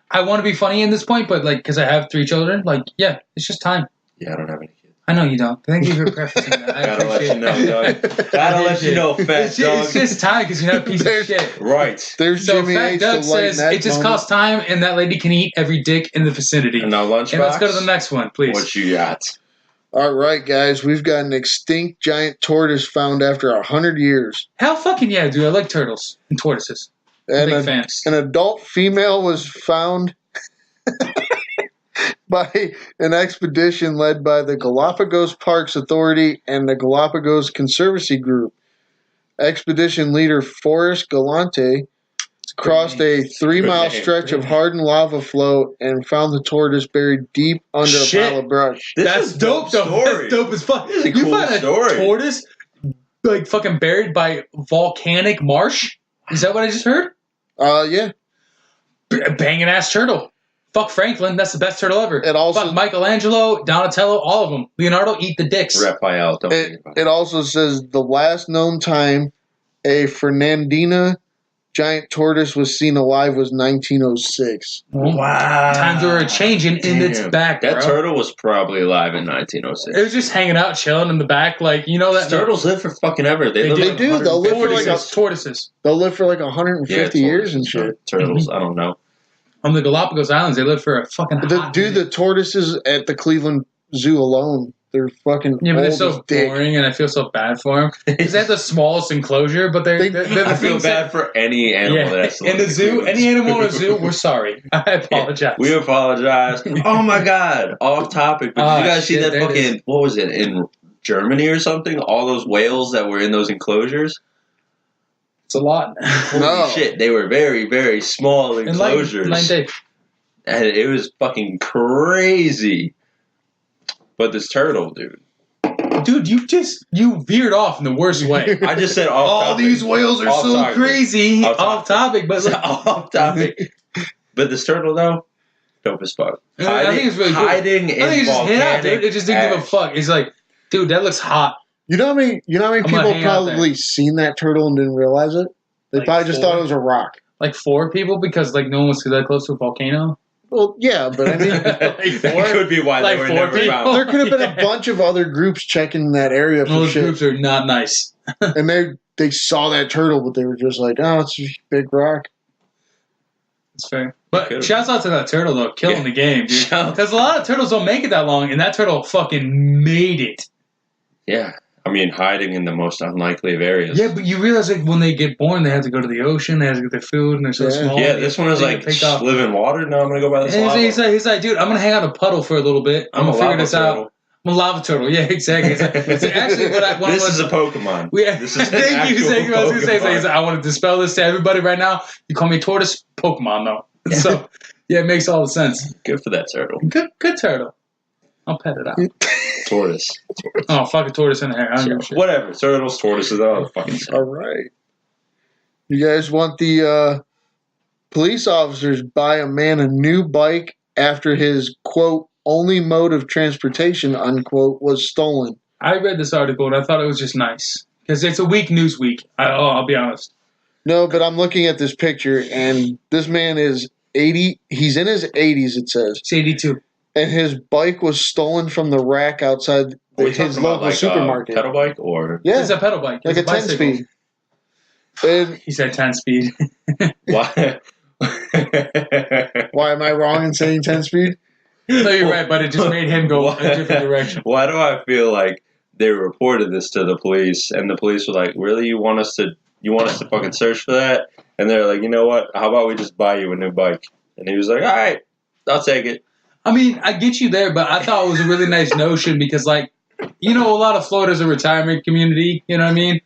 I want to be funny in this point, but like, because I have 3 children, like, yeah, it's just time. Yeah, I don't have any kids. I know you don't. Thank you for prefacing that. I Gotta let appreciate you know, it. dog. Gotta let you know, fat dog. It's just time because you're not a piece of shit. Right. There's So Jimmy Fat H. Doug to lighten says that it just moment. costs time, and that lady can eat every dick in the vicinity. And now lunchbox. And let's go to the next one, please. What you got? All right, guys. We've got an extinct giant tortoise found after 100 years. Hell fucking yeah, dude. I like turtles and tortoises. And Big fans. an adult female was found by an expedition led by the Galapagos Parks Authority and the Galapagos Conservancy Group. Expedition leader Forrest Galante crossed a 3-mile stretch of hardened lava flow and found the tortoise buried deep under Shit. a pile of brush. That's dope, though. Story. That's dope as fuck. This is a You cool find a story. tortoise like fucking buried by volcanic marsh? Is that what I just heard? Yeah. Banging ass turtle. Fuck Franklin. That's the best turtle ever. It also- Fuck Michelangelo, Donatello, all of them. Leonardo, eat the dicks. Raphael, don't think about It also says the last known time a Fernandina giant tortoise was seen alive was 1906. Wow. Times were changing in its Damn. back, That bro. turtle was probably alive in It 1906. was just hanging out, chilling in the back, like you know that Turtles live for fucking ever. They live do. like They do. They'll live for like tortoises. Tortoises. They'll live for like 150 years and tortoises, shit. Turtles, I don't know. On the Galapagos Islands, they live for a fucking hot minute. The tortoises at the Cleveland Zoo alone, they're fucking Yeah, but they're old so as dick. boring, and I feel so bad for them. Because they have the smallest enclosure, but they're the I feel things bad for any animal yeah, that's in the zoo. Any animal in a zoo, we're sorry. I apologize. We apologize. Oh my god, off topic. But did you guys see shit, that there it is. fucking, what was it, in Germany or something? All those whales that were in those enclosures? It's a lot. Holy No. shit, they were very, very small enclosures. Enlighten Dave. And it was fucking crazy. But this turtle, dude. Dude, you veered off in the worst way. I just said off All topic. these whales are Off so topic. crazy. Off Off topic, but like, off topic. But this turtle, though, dope as fuck. I think it's really cool. Hiding in I think it just hit out, dude. volcanic It just didn't give a ash. fuck. It's like, dude, that looks hot. You know how many I'm gonna people hang out there. probably seen that turtle and didn't realize it? They Like probably just 4? thought it was a rock. Like 4 people because like no one was that close to a volcano. Well, yeah, but I mean, That could be why Like they were 4 never people. found. there could have been a bunch of other groups checking that area for Those shit, groups are not nice. and they saw that turtle, but they were just like, "Oh, it's a big rock." It's fair. But Could've shouts out to that turtle though, killing Yeah. the game, dude. Shout- Because a lot of turtles don't make it that long, and that turtle fucking made it. Yeah. I mean, hiding in the most unlikely of areas. Yeah, but you realize like when they get born, they have to go to the ocean, they have to get their food, and they're so Yeah. small. Yeah, this one is They like, get picked off. live in water. No, I'm going to go by this And lava. he's like, dude, I'm gonna hang out in a puddle for a little bit. I'm a gonna figure lava this out. turtle. I'm a lava turtle. Yeah, exactly. It's actually what I want. This is a Pokemon. This This is an thank you. actual Thank you. I was gonna say, Pokemon. I want to dispel this to everybody right now. You call me tortoise, Pokemon though. So yeah, it makes all the sense. Good for that turtle. Good turtle. I'll pet it out. Tortoise. Oh, fuck a tortoise in the hair. I don't give a shit. Whatever. Turtles, tortoises, all the fucking same. All right, you guys want the police officers buy a man a new bike after his quote only mode of transportation unquote was stolen. I read this article and I thought it was just nice. because it's a weak news week. I'll be honest. No, but I'm looking at this picture, and this man is 80. He's in his 80s, it says. It's 82. And his bike was stolen from the rack outside his local supermarket. Pedal bike or It's a pedal bike. Like It's a 10-speed. And he said 10 speed. why? why am I wrong in saying 10-speed? No, you're right, but it just made him go a different direction. Why do I feel like they reported this to the police, and the police were like, "Really, you want us to fucking search for that?" And they're like, "You know what? How about we just buy you a new bike?" And he was like, "All right, I'll take it." I mean, I get you there, but I thought it was a really nice notion because, like, you know, a lot of Florida's a retirement community. You know what I mean?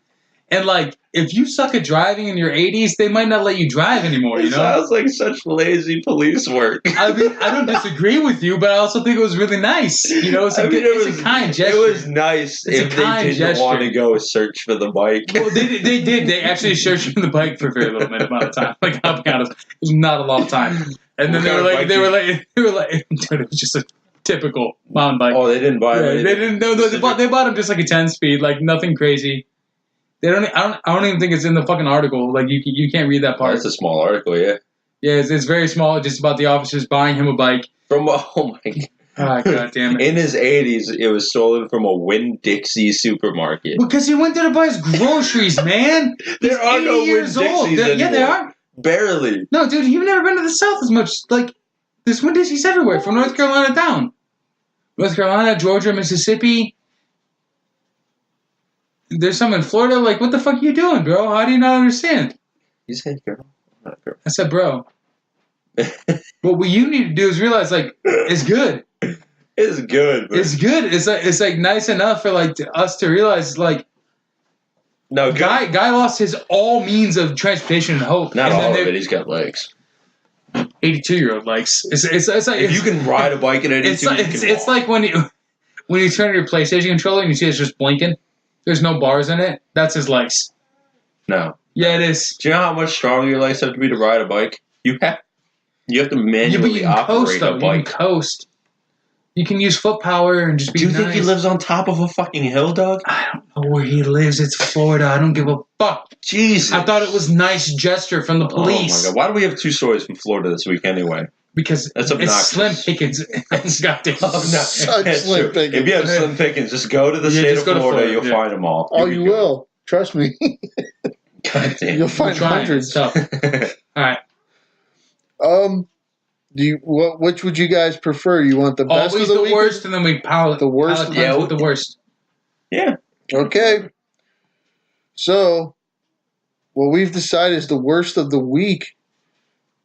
And like, if you suck at driving in your 80s, they might not let you drive anymore. You It know? sounds like such lazy police work. I mean, I don't disagree with you, but I also think it was really nice. You know, it's a kind gesture. It was nice It's a if they kind didn't gesture. want to go search for the bike. Well, they did. They actually searched for the bike for a very little amount of time. Like, I'll be honest, it was not a long time. And then they were like, dude, it was just a typical mountain bike. Oh, they didn't buy Yeah, it. they didn't. No, they bought him just like a 10-speed, like nothing crazy. They don't. I don't even think it's in the fucking article. Like you can't read that Oh, part. it's a small article, yeah. Yeah, it's very small. Just about the officers buying him a bike. From oh my god. Ah, god damn it. In his 80s, it was stolen from a Winn-Dixie supermarket. Because he went there to buy his groceries, man. There are He's no 80 years old. Winn-Dixies Yeah, anymore. they are. Barely. No, dude, you've never been to the South as much. Like, there's Winn-Dixie's everywhere, from North Carolina down. North Carolina, Georgia, Mississippi. There's some in Florida. Like, what the fuck are you doing, bro? How do you not understand? You said girl, not girl. I said, bro. What you need to do is realize, like, it's good. It's good. But It's good. It's like nice enough for like us to realize, like, no, guy lost his all means of transportation and hope. Not and all of it. He's got legs. 82-year-old likes. It's like If you can ride a bike at 82, it's like when you turn your PlayStation controller and you see it's just blinking. There's no bars in it. That's his legs. No. Yeah, it is. Do you know how much stronger your legs have to be to ride a bike? You have to manually Yeah, but you can operate coast though. a bike. You can coast. You can use foot power and just be Do you nice. think he lives on top of a fucking hill, dog? I don't know where he lives. It's Florida. I don't give a fuck. Jesus. I thought it was nice gesture from the police. Oh my god! Why do we have two stories from Florida this week anyway? Because That's it's obnoxious. Slim Pickens. Goddamn. Oh, no. Such That's Slim true. Pickens. If you have Slim Pickens, just go to the Yeah, state just of go to Florida. Florida, You'll yeah. find them all. Oh, you will. Trust me. God damn. You'll find Trying. It's hundreds. tough. All right. Which would you guys prefer? You want the best Always of the the week? worst, and then we palate The worst? palate Yeah, with the worst. Yeah. Okay. So, what we've decided is the worst of the week.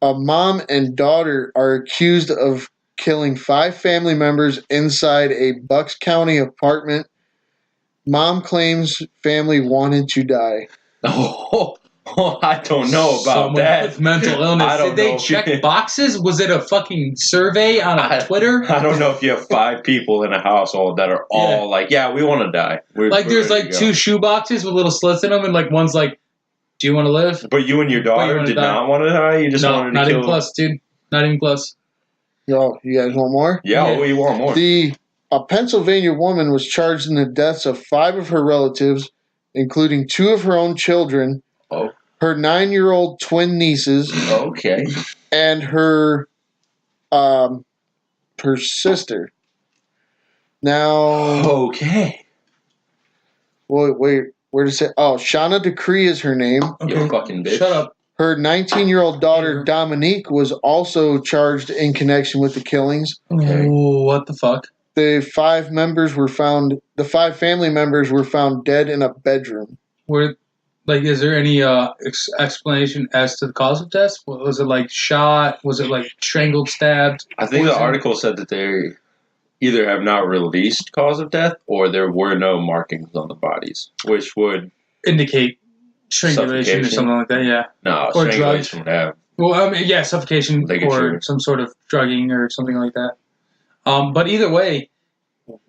A mom and daughter are accused of killing 5 family members inside a Bucks County apartment. Mom claims family wanted to die. Oh, I don't know about Someone that. with mental illness. I don't Did they know. check boxes? Was it a fucking survey on Twitter? I don't know if you have 5 people in a household that are all like, yeah, we want to die. Like, there's like 2 shoe boxes with little slits in them, and like one's like, "Do you want to live?" But you and your But you daughter wanna did die. not want to die. You just No, wanted to not kill. even close, dude. Not even close. Yo, you guys want more? Yeah, Yeah. oh, you want more? A Pennsylvania woman was charged in the deaths of 5 of her relatives, including 2 of her own children, Oh. her 9-year-old twin nieces, Okay. and her sister. Now, Okay. wait, where to say? Oh, Shauna Decree is her name. You fucking bitch. Shut up. Her 19-year-old daughter Dominique was also charged in connection with the killings. Okay. Ooh, what the fuck? The 5 family members were found dead in a bedroom. Is there any explanation as to the cause of death? Was it like shot? Was it like strangled, stabbed? I think the poisoned? article said that they either have not released cause of death or there were no markings on the bodies, which would Indicate strangulation or Suffocation. something like that, yeah. no Or strangulation would have. Well, I mean, yeah, suffocation Ligature. or some sort of drugging or something like that. But either way,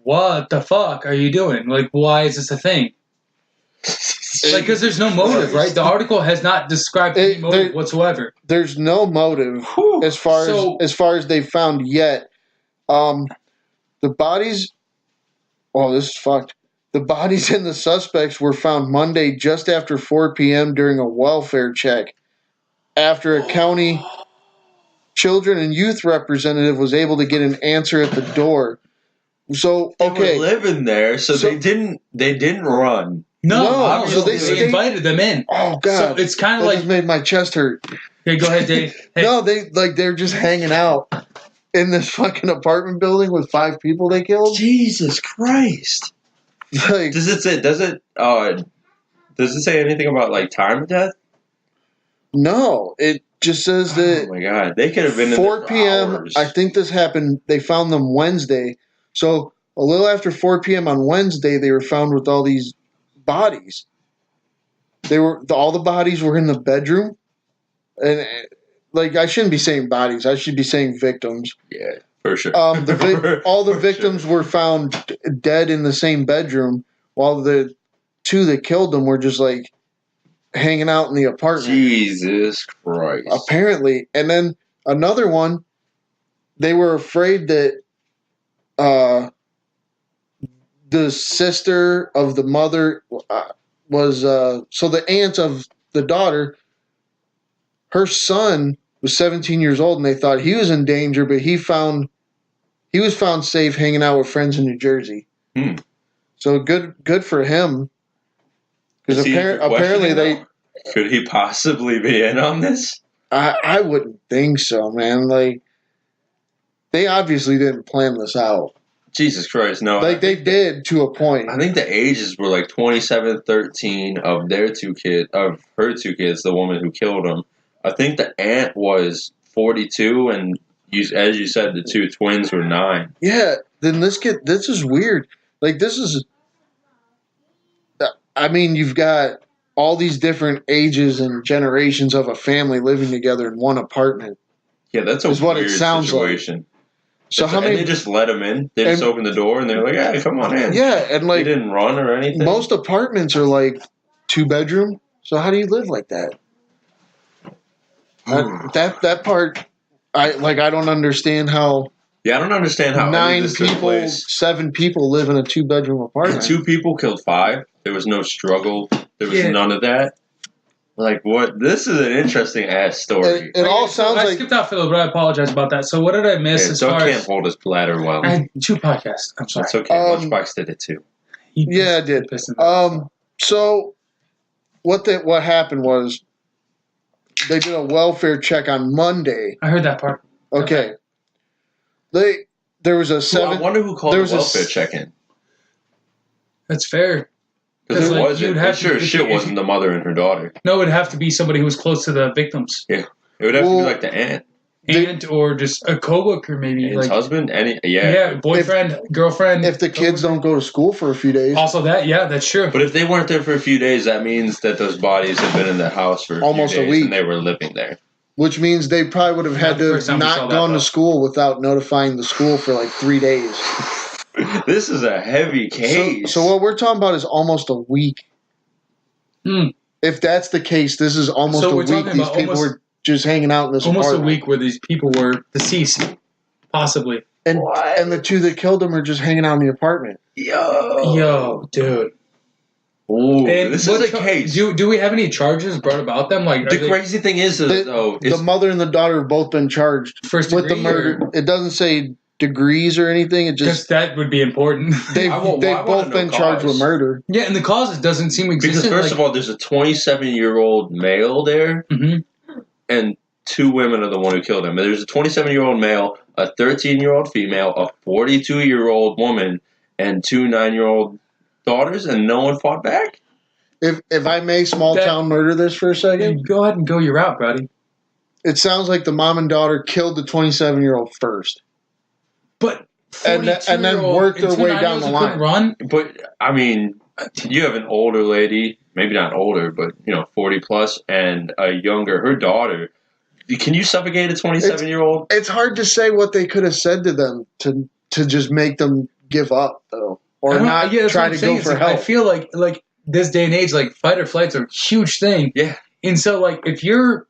what the fuck are you doing? Like, why is this a thing? Like, because there's no motive, right? The article has not described any motive whatsoever. There's no motive as far as they've found yet. The bodies. Oh, this is fucked. The bodies and the suspects were found Monday just after 4 p.m. during a welfare check after a county children and youth representative was able to get an answer at the door. So, They okay. were living there, so they didn't run. No, so they invited them in. Oh, God. So it's kind of that like... just made my chest hurt. Hey, go ahead, Dave. Hey. No, they're just hanging out in this fucking apartment building with 5 people they killed. Jesus Christ. Like, Does it say anything about like time of death? no, it just says that. Oh my God, they could have been 4 in there for p.m. hours. I think this happened. They found them Wednesday, so a little after 4 p.m. on Wednesday, they were found with all these bodies. All the bodies were in the bedroom, and like I shouldn't be saying bodies. I should be saying victims. Yeah, for sure. All the victims were found dead in the same bedroom, while the 2 that killed them were just like hanging out in the apartment. Jesus Christ. Apparently. And then another one, they were afraid that the sister of the mother was so the aunt of the daughter, her son was 17 years old, and they thought he was in danger, but he was found safe hanging out with friends in New Jersey. So good for him. Because apparently could he possibly be in on this? I wouldn't think so, man. Like, they obviously didn't plan this out. Jesus Christ, no. Like, they did to a point. I think the ages were like 27, 13 of her 2 kids, the woman who killed them. I think the aunt was 42, and as you said, the 2 twins were 9. Yeah, then this is weird. Like, I mean, you've got all these different ages and generations of a family living together in one apartment. Yeah, that's a weird situation. So how many? They just let them in. They just opened the door and they're like, "Yeah, come on in." Yeah, and like they didn't run or anything. Most apartments are like 2-bedroom. So how do you live like that? That part, I don't understand how. Yeah, I don't understand how 9 people, 7 people live in a 2-bedroom apartment. 2 people killed 5. There was no struggle. There was none of that. Like, what? This is an interesting ass story. It all sounds like... I skipped out Philip, but I apologize about that. So what did I miss as far as... can't hold his bladder well. I had 2 podcasts. I'm sorry. It's okay. Lunchbox did it too. I did. So what happened was they did a welfare check on Monday. I heard that part. Okay. There was a 7... I wonder who called the welfare check-in. That's fair. Because it wasn't. Sure as shit wasn't the mother and her daughter. No, it would have to be somebody who was close to the victims. Yeah. It would have to be like the aunt. Aunt or just a coworker, maybe. His husband? Yeah, boyfriend, girlfriend. If the kids don't go to school for a few days. Also that's true. But if they weren't there for a few days, that means that those bodies have been in the house for almost a few days a week. And they were living there. Which means they probably would have had to have not gone to school without notifying the school for like 3 days. This is a heavy case. So what we're talking about is almost a week. If that's the case, this is almost a week. These people were just hanging out in this almost apartment. A week where these people were deceased, possibly. And the 2 that killed them are just hanging out in the apartment. Yo, dude. Ooh, this is a case. Do we have any charges brought about them? Like the crazy thing is, the mother and the daughter have both been charged with the murder. It doesn't say degrees or anything. It just that would be important. They've both been charged with murder. Yeah, and the causes doesn't seem existent. Because first of all, there's a 27-year-old male there, and 2 women are the one who killed him. There's a 27-year-old male, a 13-year-old female, a 42-year-old woman, and 2 9-year-old daughters, and no one fought back. If I may small town murder this for a second, go ahead and go your route, buddy. It sounds like the mom and daughter killed the 27-year-old first. But and then worked their way down the line. Run? But I mean, you have an older lady, maybe not older, but 40 plus, and a younger, her daughter. Can you suffocate a 27-year-old? It's hard to say what they could have said to them to just make them give up, though, or not try to go for help. I feel like this day and age, like fight or flight's a huge thing. Yeah, and so like if you're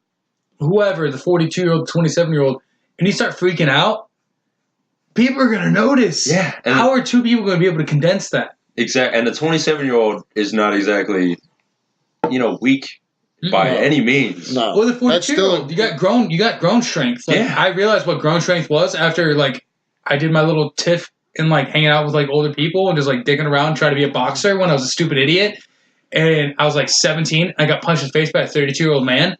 whoever the 42-year-old, 27-year-old, and you start freaking out. People are going to notice. Yeah. How are 2 people going to be able to condense that? Exactly. And the 27-year-old is not exactly, weak by any means. No. Well, the 42-year-old, you got grown strength. Like, Yeah. I realized what grown strength was after, like, I did my little tiff and, like, hanging out with, like, older people and just, like, digging around trying to be a boxer when I was a stupid idiot. And I was, like, 17. I got punched in the face by a 32-year-old man.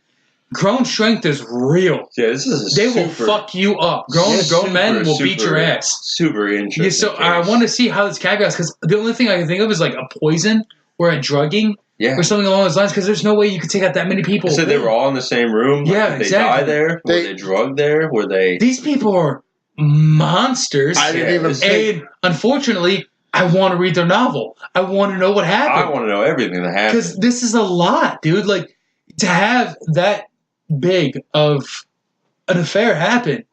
Grown strength is real. Yeah, this is They will fuck you up. Grown men will beat your ass. Super interesting. Yeah, so I want to see how this caveats, because the only thing I can think of is, like, a poison or a drugging. Yeah. Or something along those lines, because there's no way you could take out that many people. I said they were all in the same room. Yeah, Did they exactly. die there? Were they drugged there? Were they... These people are monsters. I didn't even think. And unfortunately, I want to read their novel. I want to know what happened. I want to know everything that happened. Because this is a lot, dude. Like, to have that big of an affair happen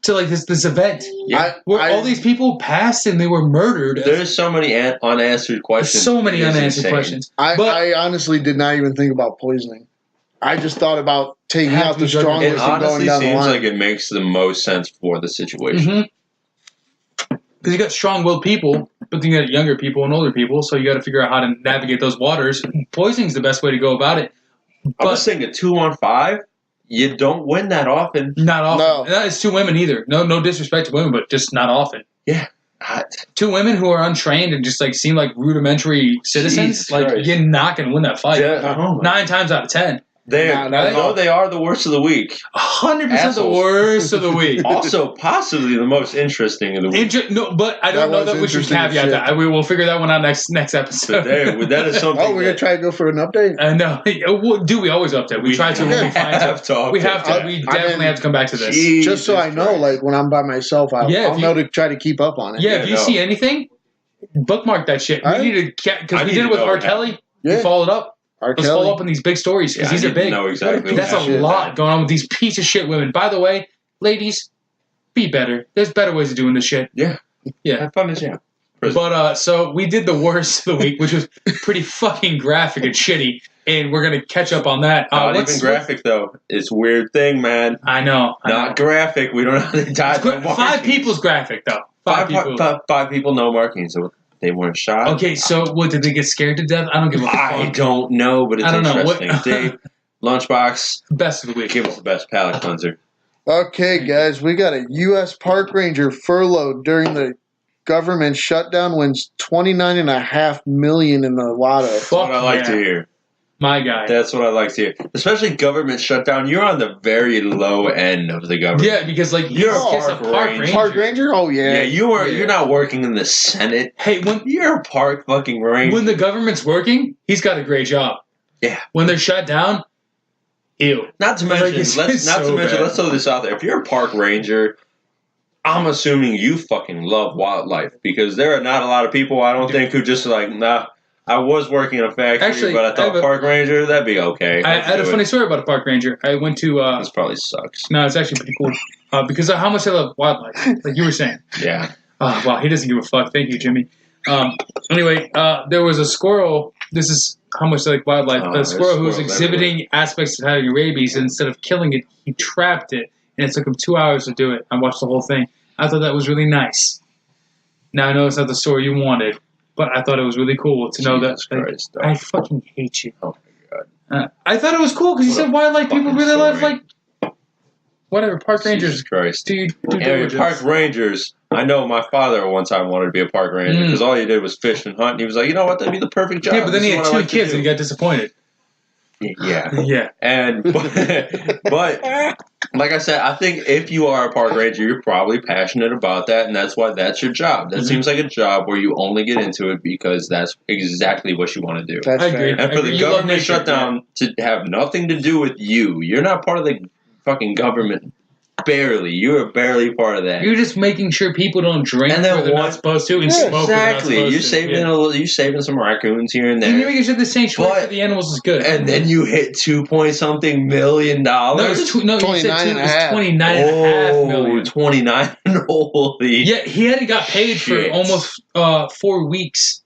to, like, this event. Yeah. Where all these people passed and they were murdered. There's so many unanswered questions. So many It is unanswered insane. questions. I honestly did not even think about poisoning. I just thought about taking Have out to the be drugged. strong It list and going honestly down the seems line. like it makes the most sense for the situation. Because you got strong-willed people, but then you got younger people and older people, so you got to figure out how to navigate those waters. Poisoning's the best way to go about it. I was thinking 2-on-5. You don't win that often. Not often. No. That is two women either. No disrespect to women, but just not often. Yeah. Two women who are untrained and just, like, seem like rudimentary citizens, Jesus like, Christ. you're not going to win that fight. Yeah. 9 times out of 10. Although they are the worst of the week. 100% the Assholes. worst of the week. Also, possibly the most interesting of the week. No, but I don't That know was that we should interesting caveat shit. that. We will figure that one out next episode. That is something. Oh, we're gonna try to go for an update. No, do we always update? We try to when we find have to. We have to. I- We I definitely mean, have to come back to this. Just so I know, like when I'm by myself, I'll know to try to keep up on it. Yeah, if you see anything, bookmark that shit. Alright. We need to, because I we need did it to with know R. what Kelly. Yeah. We followed up. R. Let's follow Kelly. up on these big stories because these I are need to big. know exactly what That's a happened. lot going on with these piece of shit women. By the way, ladies, be better. There's better ways of doing this shit. Yeah. Yeah. Have fun as yeah. But so we did the worst of the week, which was pretty fucking graphic and shitty, and we're gonna catch up on that. Not even graphic though. It's a weird thing, man. I know. Not graphic. We don't know how they died. Five people's graphic though. Five people no markings. So they weren't shot. Okay, so what, did they get scared to death? I don't give a fuck. I don't know, but it's I don't know. interesting. What- Dave, Lunchbox, Best of the week. give us the best palate cleanser. Okay, guys, we got a U.S. park ranger furloughed during the government shutdown. Wins $29.5 million in the lotto. That's what I like to hear. My guy. That's what I like to hear. Especially government shutdown. You're on the very low end of the government. Yeah, because like You're a kiss park ranger. Park ranger? Oh yeah. Yeah, you're not working in the Senate. Hey, when You're a park fucking ranger. when the government's working, he's got a great job. Yeah. When they're shut down, ew. Not to mention, it's let's so bad. let's throw this out there. If you're a park ranger, I'm assuming you fucking love wildlife because there are not a lot of people I don't think who just like, nah, I was working in a factory, Actually, but I thought park ranger, that'd be okay. I had a funny story about a park ranger. I went to. This probably sucks. No, it's actually pretty cool because of how much I love wildlife. Like you were saying. Yeah. Oh, wow, he doesn't give a fuck. Thank you, Jimmy. Anyway, there was a squirrel. This is how much I like wildlife. Oh, A there's squirrel who was squirrels exhibiting aspects of having rabies, and instead of killing it, he trapped it, and it took him 2 hours to do it. I watched the whole thing. I thought that was really nice. Now I know it's not the story you wanted, but I thought it was really cool to know that. Jesus Christ, I fucking hate you. Oh my god. I thought it was cool because you What said a wildlife people fucking really love story. like whatever park rangers. Jesus Christ. Do Anyway, park rangers. I know my father at one time wanted to be a park ranger because all he did was fish and hunt. And he was like, you know what, that'd be the perfect job. Yeah, but then he This had is two what I like to kids do." and he got disappointed. Yeah. Yeah. And but like I said, I think if you are a park ranger, you're probably passionate about that, and that's why that's your job. That seems like a job where you only get into it because that's exactly what you want to do. That's I agree. fair. And for the You love government nature, shutdown to have nothing to do with you, you're not part of the fucking government. Barely, you are barely part of that. You're just making sure people don't drink And then where they're one- not supposed to and Yeah, smoke where they're not Exactly. supposed You're to. saving Yeah. a little. You're saving some raccoons here and You're there, making sure the sanctuary But- for the animals is good. and then you hit $2-point-something million. no, it's you said 29 it was and a half. 29.5 million. 29. Holy. Yeah, he hadn't got paid Shit. for almost 4 weeks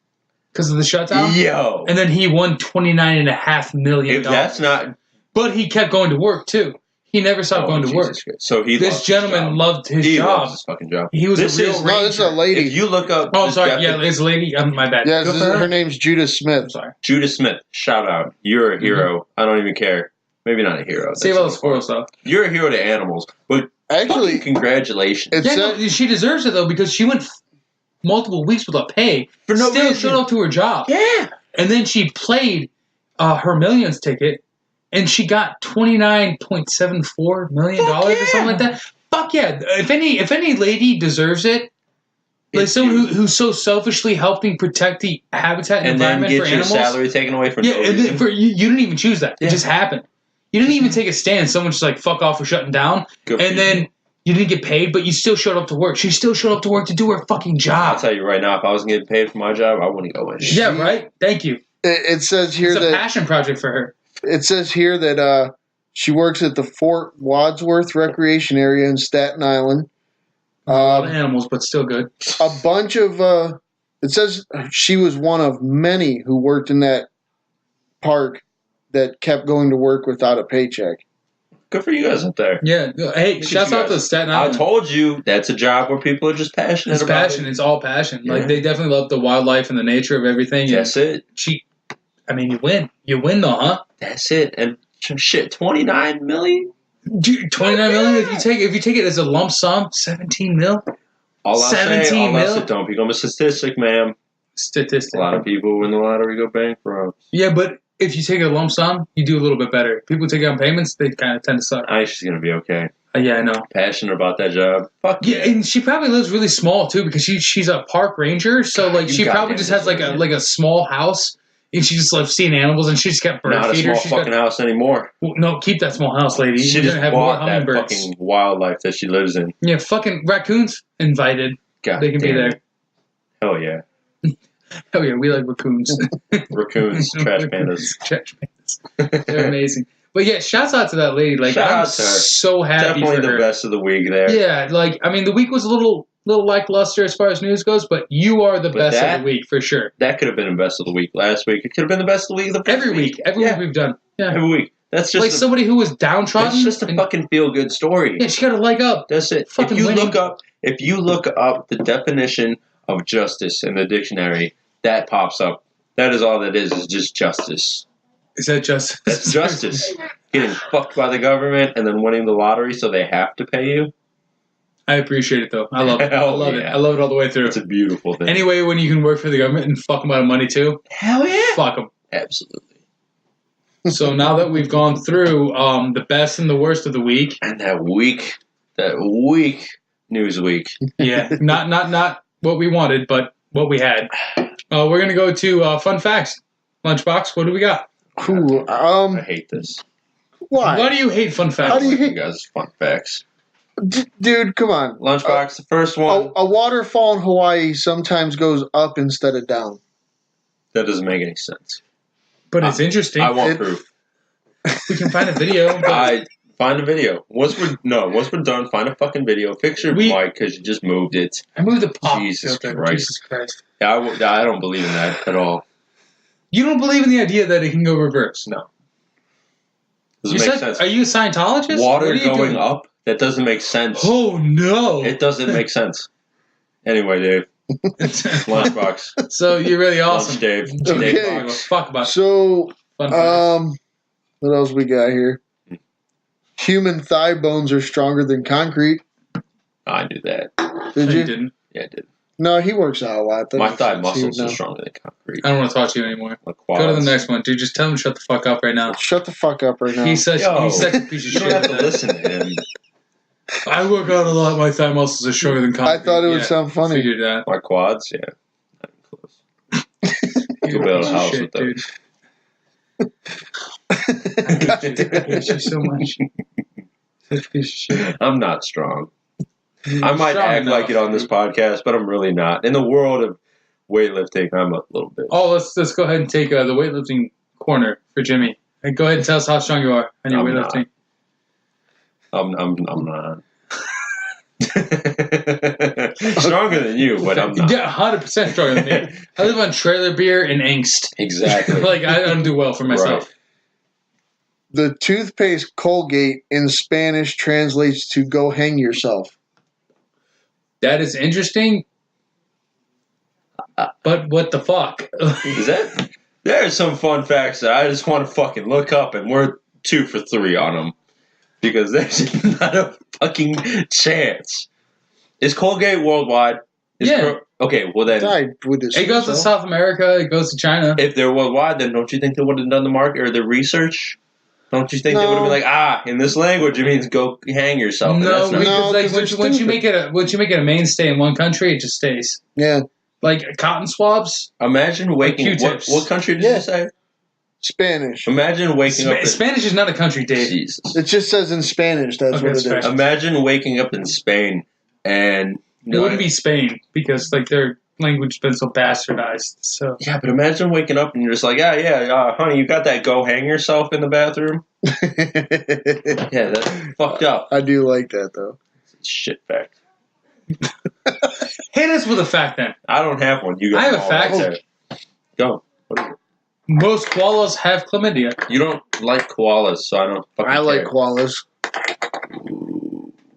because of the shutdown. Yo. And then he won $29.5 million. If that's not. But he kept going to work too. He never stopped going to work. Christ. So This gentleman loved his he job. loves his fucking job. He was This a real is- ranger. No, this is a lady. If you look up, Oh, I'm sorry. Yeah, it's a lady. My bad. Yeah, Good for her name's Judith Smith. I'm sorry. Judith Smith, shout out. You're a hero. I don't even care. Maybe not a hero. Save all the squirrel stuff. You're a hero to animals, but Actually, fucking congratulations. it Yeah, said, no, she deserves it though because she went multiple weeks without pay. For no still reason. showed up to her job. Yeah. And then she played her Millions ticket, and she got $29.74 million or something like that. Fuck yeah! If any lady deserves it, like It's someone you. who's so selfishly helping protect the habitat and And then environment get for your animals. salary taken away for Yeah, no and reason. then for you didn't even choose that. Yeah. It just happened. You didn't even take a stand. Someone just like fuck off, we're shutting down, Good for and you. then you didn't get paid, but you still showed up to work. She still showed up to work to do her fucking I'll job. tell you right now, if I wasn't getting paid for my job, I wouldn't go in. Yeah, right. Thank you. it says here It's a that passion project for her. it says here that she works at the Fort Wadsworth Recreation Area in Staten Island. A lot of animals, but still good. A bunch of it says she was one of many who worked in that park that kept going to work without a paycheck. Good for you guys up there. Yeah. Hey, Look at shouts you out to guys. Staten I Island. told you that's a job where people are just passionate It's about passion. it. It's all passion. Yeah. Like they definitely love the wildlife and the nature of everything. And That's it. I mean, you win. You win though, huh? That's it. And shit, 29 million? Dude, 29 million. If you take it as a lump sum, 17 mil. All I say, 17 all I mil? say, don't become a statistic, ma'am. Statistic. A lot of people win the lottery go bankrupt. Yeah, but if you take it a lump sum, you do a little bit better. People take it on payments, they kind of tend to suck. I think she's gonna be okay. Yeah, I know. Passionate about that job. Fuck Yeah, and she probably lives really small too because she's a park ranger. So like You she probably goddamn just has deserve it. like a small house, and she just loves seeing animals, and she just got bird Not a feeders. small She's fucking got, house anymore. well, no, keep that small house, lady. She You're just gonna have more bought that hummingbirds. fucking wildlife that she lives in. Yeah, fucking raccoons invited. God They can be damn there. it. Hell yeah. Oh yeah, we like raccoons. Raccoons, trash pandas. Trash pandas. They're amazing. But yeah, shouts out to that lady. Like Shout I'm out to her. so happy Definitely for the her. best of the week there. Yeah, like I mean, the week was a little lackluster as far as news goes, but you are the But best that- of the week for sure. That could have been the best of the week last week. It could have been the best of the week the first Every week Yeah. we've done. Yeah, Every week. That's just like somebody who was downtrodden. that's just a and- fucking feel good story. Yeah, she got a leg up. That's it. Fucking If you winning. look up the definition of justice in the dictionary, that pops up. That is all that is just justice. Is that just? That's justice. Getting fucked by the government and then winning the lottery so they have to pay you. I appreciate it though. I love it. I Hell love it. yeah. I love it all the way through. It's a beautiful thing. Anyway, when you can work for the government and fuck them out of money too, Hell yeah. fuck them. Absolutely. So now that we've gone through the best and the worst of the week, And that week news week. yeah, not what we wanted, but what we had. We're gonna go to fun facts. Lunchbox, what do we got? Cool. I hate this. Why? Why do you hate fun How facts? do you You hate? guys, fun facts. Dude, come on. Lunchbox, the first one. A waterfall in Hawaii sometimes goes up instead of down. That doesn't make any sense. But it's interesting. I want It- proof. We can find a video. But I find a video. Once we're done, find a fucking video. Fix your mic because you just moved it. I moved the pop Jesus filter. Christ. Jesus Christ. I don't believe in that at all. You don't believe in the idea that it can go reverse? No. You Doesn't make said, sense. are you a Scientologist? Water What are you going doing? up? That doesn't make sense. Oh no! It doesn't make sense. Anyway, Dave. Lunchbox. So you're really awesome. Lunch, Dave. Okay. Dave Give a Box. fuck about So, fun facts. what else we got here? Human thigh bones are stronger than concrete. I knew that. Did No, you? didn't. Yeah, I did. No, he works out a lot. That My makes thigh sense. He would muscles are know. stronger than concrete. I don't want to talk to you anymore. My quads. Go to the next one, dude. Just tell him to shut the fuck up right now. Shut the fuck up right now. He's such Yo, a piece of You don't have shit. to listen to him. I work out a lot. My thigh muscles are stronger than concrete. I thought it would Yeah, sound funny. Figured that. My quads, yeah. Not even close. You'll build a house Shit, with them. dude. I hate you so much. Such a piece of shit. I'm not strong. I might Strong act like enough, it on this dude. podcast, but I'm really not. In the world of weightlifting, I'm a little bit. Oh, let's go ahead and take the weightlifting corner for Jimmy. And go ahead and tell us how strong you are on your I'm weightlifting. I'm not. Stronger than you, but I'm not. Yeah, 100% stronger than me. I live on trailer beer and angst. Exactly. Like I don't do well for myself. The toothpaste Colgate in Spanish translates to "go hang yourself." That is interesting. But what the fuck? Is that? There's some fun facts that I just want to fucking look up, and we're 2 for 3 on them because there's not a fucking chance. Is Colgate worldwide? Yeah. Okay, well then, It goes to South America. It goes to China. if they're worldwide, then don't you think they would have done the market or the research? Don't you think they would have been like, in this language it means go hang yourself? No, And that's not, because once you make it a mainstay in one country, it just stays. Yeah. Like cotton swabs. Imagine waking. Q-tips. What country did you say? Spanish. Imagine waking up. Spanish is not a country, Dave. Jesus. It just says in Spanish. That's what it is. Imagine waking up in Spain and it wouldn't be Spain because like their language has been so bastardized. So yeah, but imagine waking up and you're just like, honey, you got that go hang yourself in the bathroom? Yeah, that's fucked up. I do like that though. Shit fact. Hit us with a fact then. I don't have one. You got I have a fact. Right. Go. What is it? Most koalas have chlamydia. You don't like koalas, so I don't fucking care. like koalas.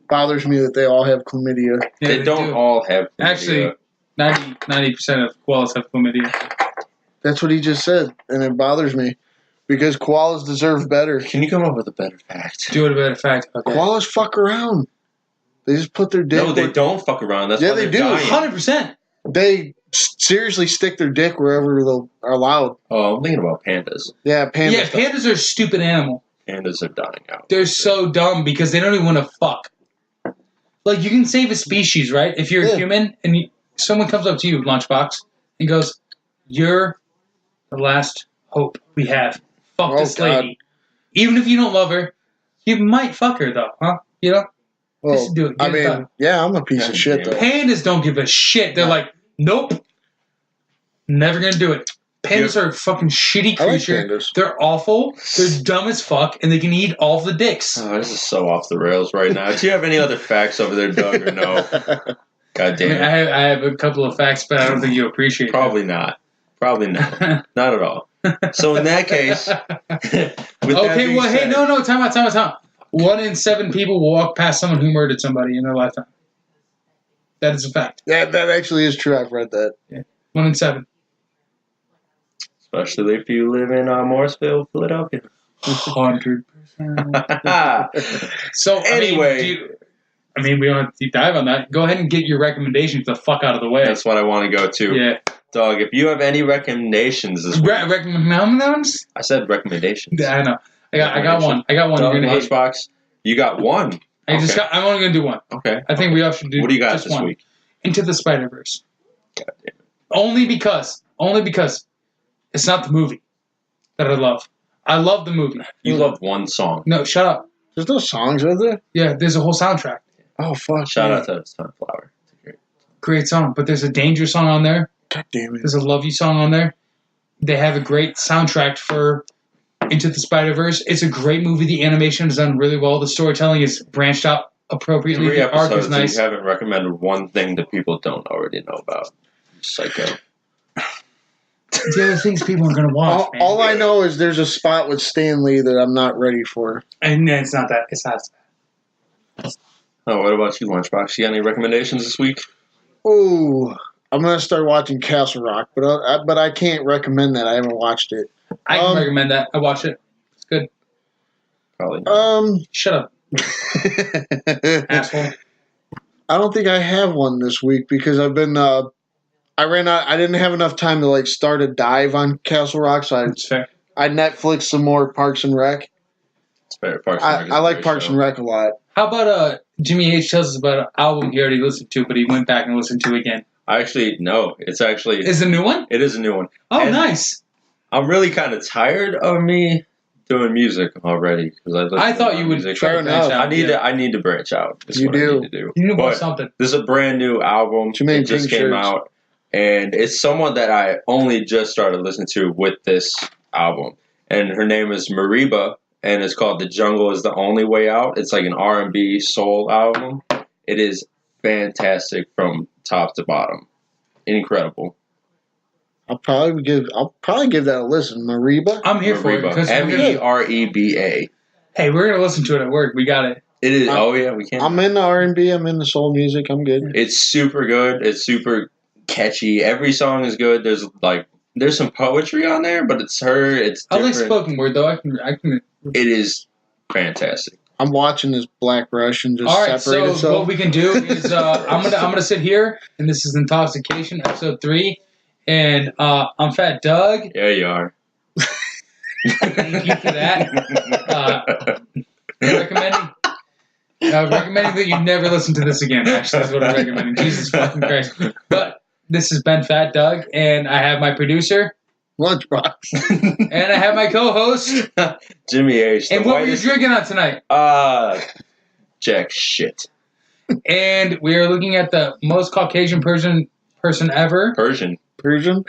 Bothers me that they all have chlamydia. Yeah, they don't all have chlamydia. Actually, 90% of koalas have chlamydia. That's what he just said, and it bothers me because koalas deserve better. Can you come up with a better fact? Do it a better fact. Okay. Koalas fuck around. They just put their dick. No, they don't fuck around. That's why they they're do. dying. 100%. They seriously stick their dick wherever they're allowed. Oh, I'm thinking about pandas. Yeah, pandas. Yeah, pandas are a stupid animal. Pandas are dying out. They're so dumb because they don't even want to fuck. Like, you can save a species, right? If you're a human and someone comes up to you, Lunchbox, and goes, "You're the last hope we have. Fuck this lady." Even if you don't love her, you might fuck her, though, huh? You know? Well, Just do it. Get it done. yeah, I'm a piece of shit, though. Pandas don't give a shit. They're like, nope. Never gonna do it. Pandas are a fucking shitty creature. I like pandas. They're awful. They're dumb as fuck, and they can eat all the dicks. Oh, this is so off the rails right now. Do you have any other facts over there, Doug, or no? God damn it. I have a couple of facts, but I don't think you appreciate Probably not. Probably not. Not at all. So in that case... No, time out. 1 in 7 people will walk past someone who murdered somebody in their lifetime. That is a fact. Yeah, that actually is true. I've read that. Yeah. 1 in 7. Especially if you live in Morrisville, Philadelphia. 100%. So, anyway... we don't have to deep dive on that. Go ahead and get your recommendations the fuck out of the way. That's what I want to go to. Yeah. Dog, if you have any recommendations this week... Recommendations? I said recommendations. Yeah, I know. I got one. Dog, You're gonna hate. Lunchbox, you got one. I'm only gonna do one. Okay. I think we all should do. What do you got just this one. week? Into the Spider-Verse. God damn it. Only because it's not the movie that I love. I love the movie. You love one song. No, shut up. There's no songs, are there? Yeah, there's a whole soundtrack. Oh, fuck. Shout out to Sunflower. Great song, but there's a danger song on there. God damn it. There's a love you song on there. They have a great soundtrack for Into the Spider-Verse. It's a great movie. The animation is done really well. The storytelling is branched out appropriately. 3 the arc episodes is nice. and you haven't recommended one thing that people don't already know about. Psycho. The other things people are going to watch, man. All I know is there's a spot with Stan Lee that I'm not ready for. And it's not that. It's not as bad. Oh, what about you, Lunchbox? You got any recommendations this week? Ooh, I'm gonna start watching Castle Rock, but I can't recommend that. I haven't watched it. I can recommend that. I watch it. It's good. Probably not. Shut up, asshole. I don't think I have one this week because I've been. I ran out. I didn't have enough time to start a dive on Castle Rock, so That's fair. I Netflixed some more Parks and Rec. It's fair. Parks and Rec is I a like great Parks show. and Rec a lot. How about Jimmy H tells us about an album he already listened to, but he went back and listened to again. No. It's actually... Is it a new one? It is a new one. Oh, And nice. I'm really kind of tired of me doing music already. Because I thought you would music. try to branch out. I need to branch out. Is You what I do. need to do. You need to But watch something. this is a brand new album. Too many It just pink came shirts. out. And it's someone that I only just started listening to with this album. And her name is Mariba. And it's called The Jungle is the Only Way Out. It's like an R&B soul album. It is fantastic from top to bottom. Incredible. I'll probably give that a listen. Mariba. I'm here for it. 'Cause Mereba. hey, we're going to listen to it at work. We got it. It is. Oh yeah, we can. I'm in the R&B. I'm in the soul music. I'm good. It's super good. It's super catchy. Every song is good. There's some poetry on there, but it's her. It's I different. like spoken word, though. I can. It is fantastic. I'm watching this Black Russian just All right, separate so itself. what we can do is I'm gonna sit here, and this is Intalksication, episode 3, and I'm Fat Doug. Yeah, you are. Thank you for that. Recommending that you never listen to this again. Actually, is what I'm recommending. Jesus fucking Christ! But this has been Fat Doug, and I have my producer, Lunchbox. and I have my co-host, Jimmy H. And what were you drinking on tonight? Jack shit. And we are looking at the most Caucasian person ever. Persian.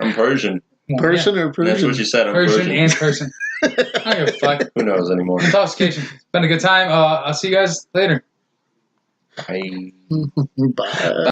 I'm Persian. Well, Person or Persian? That's what you said. I'm Persian and person. I don't give a fuck. Who knows anymore? Intoxication. It's been a good time. I'll see you guys later. Bye. Bye.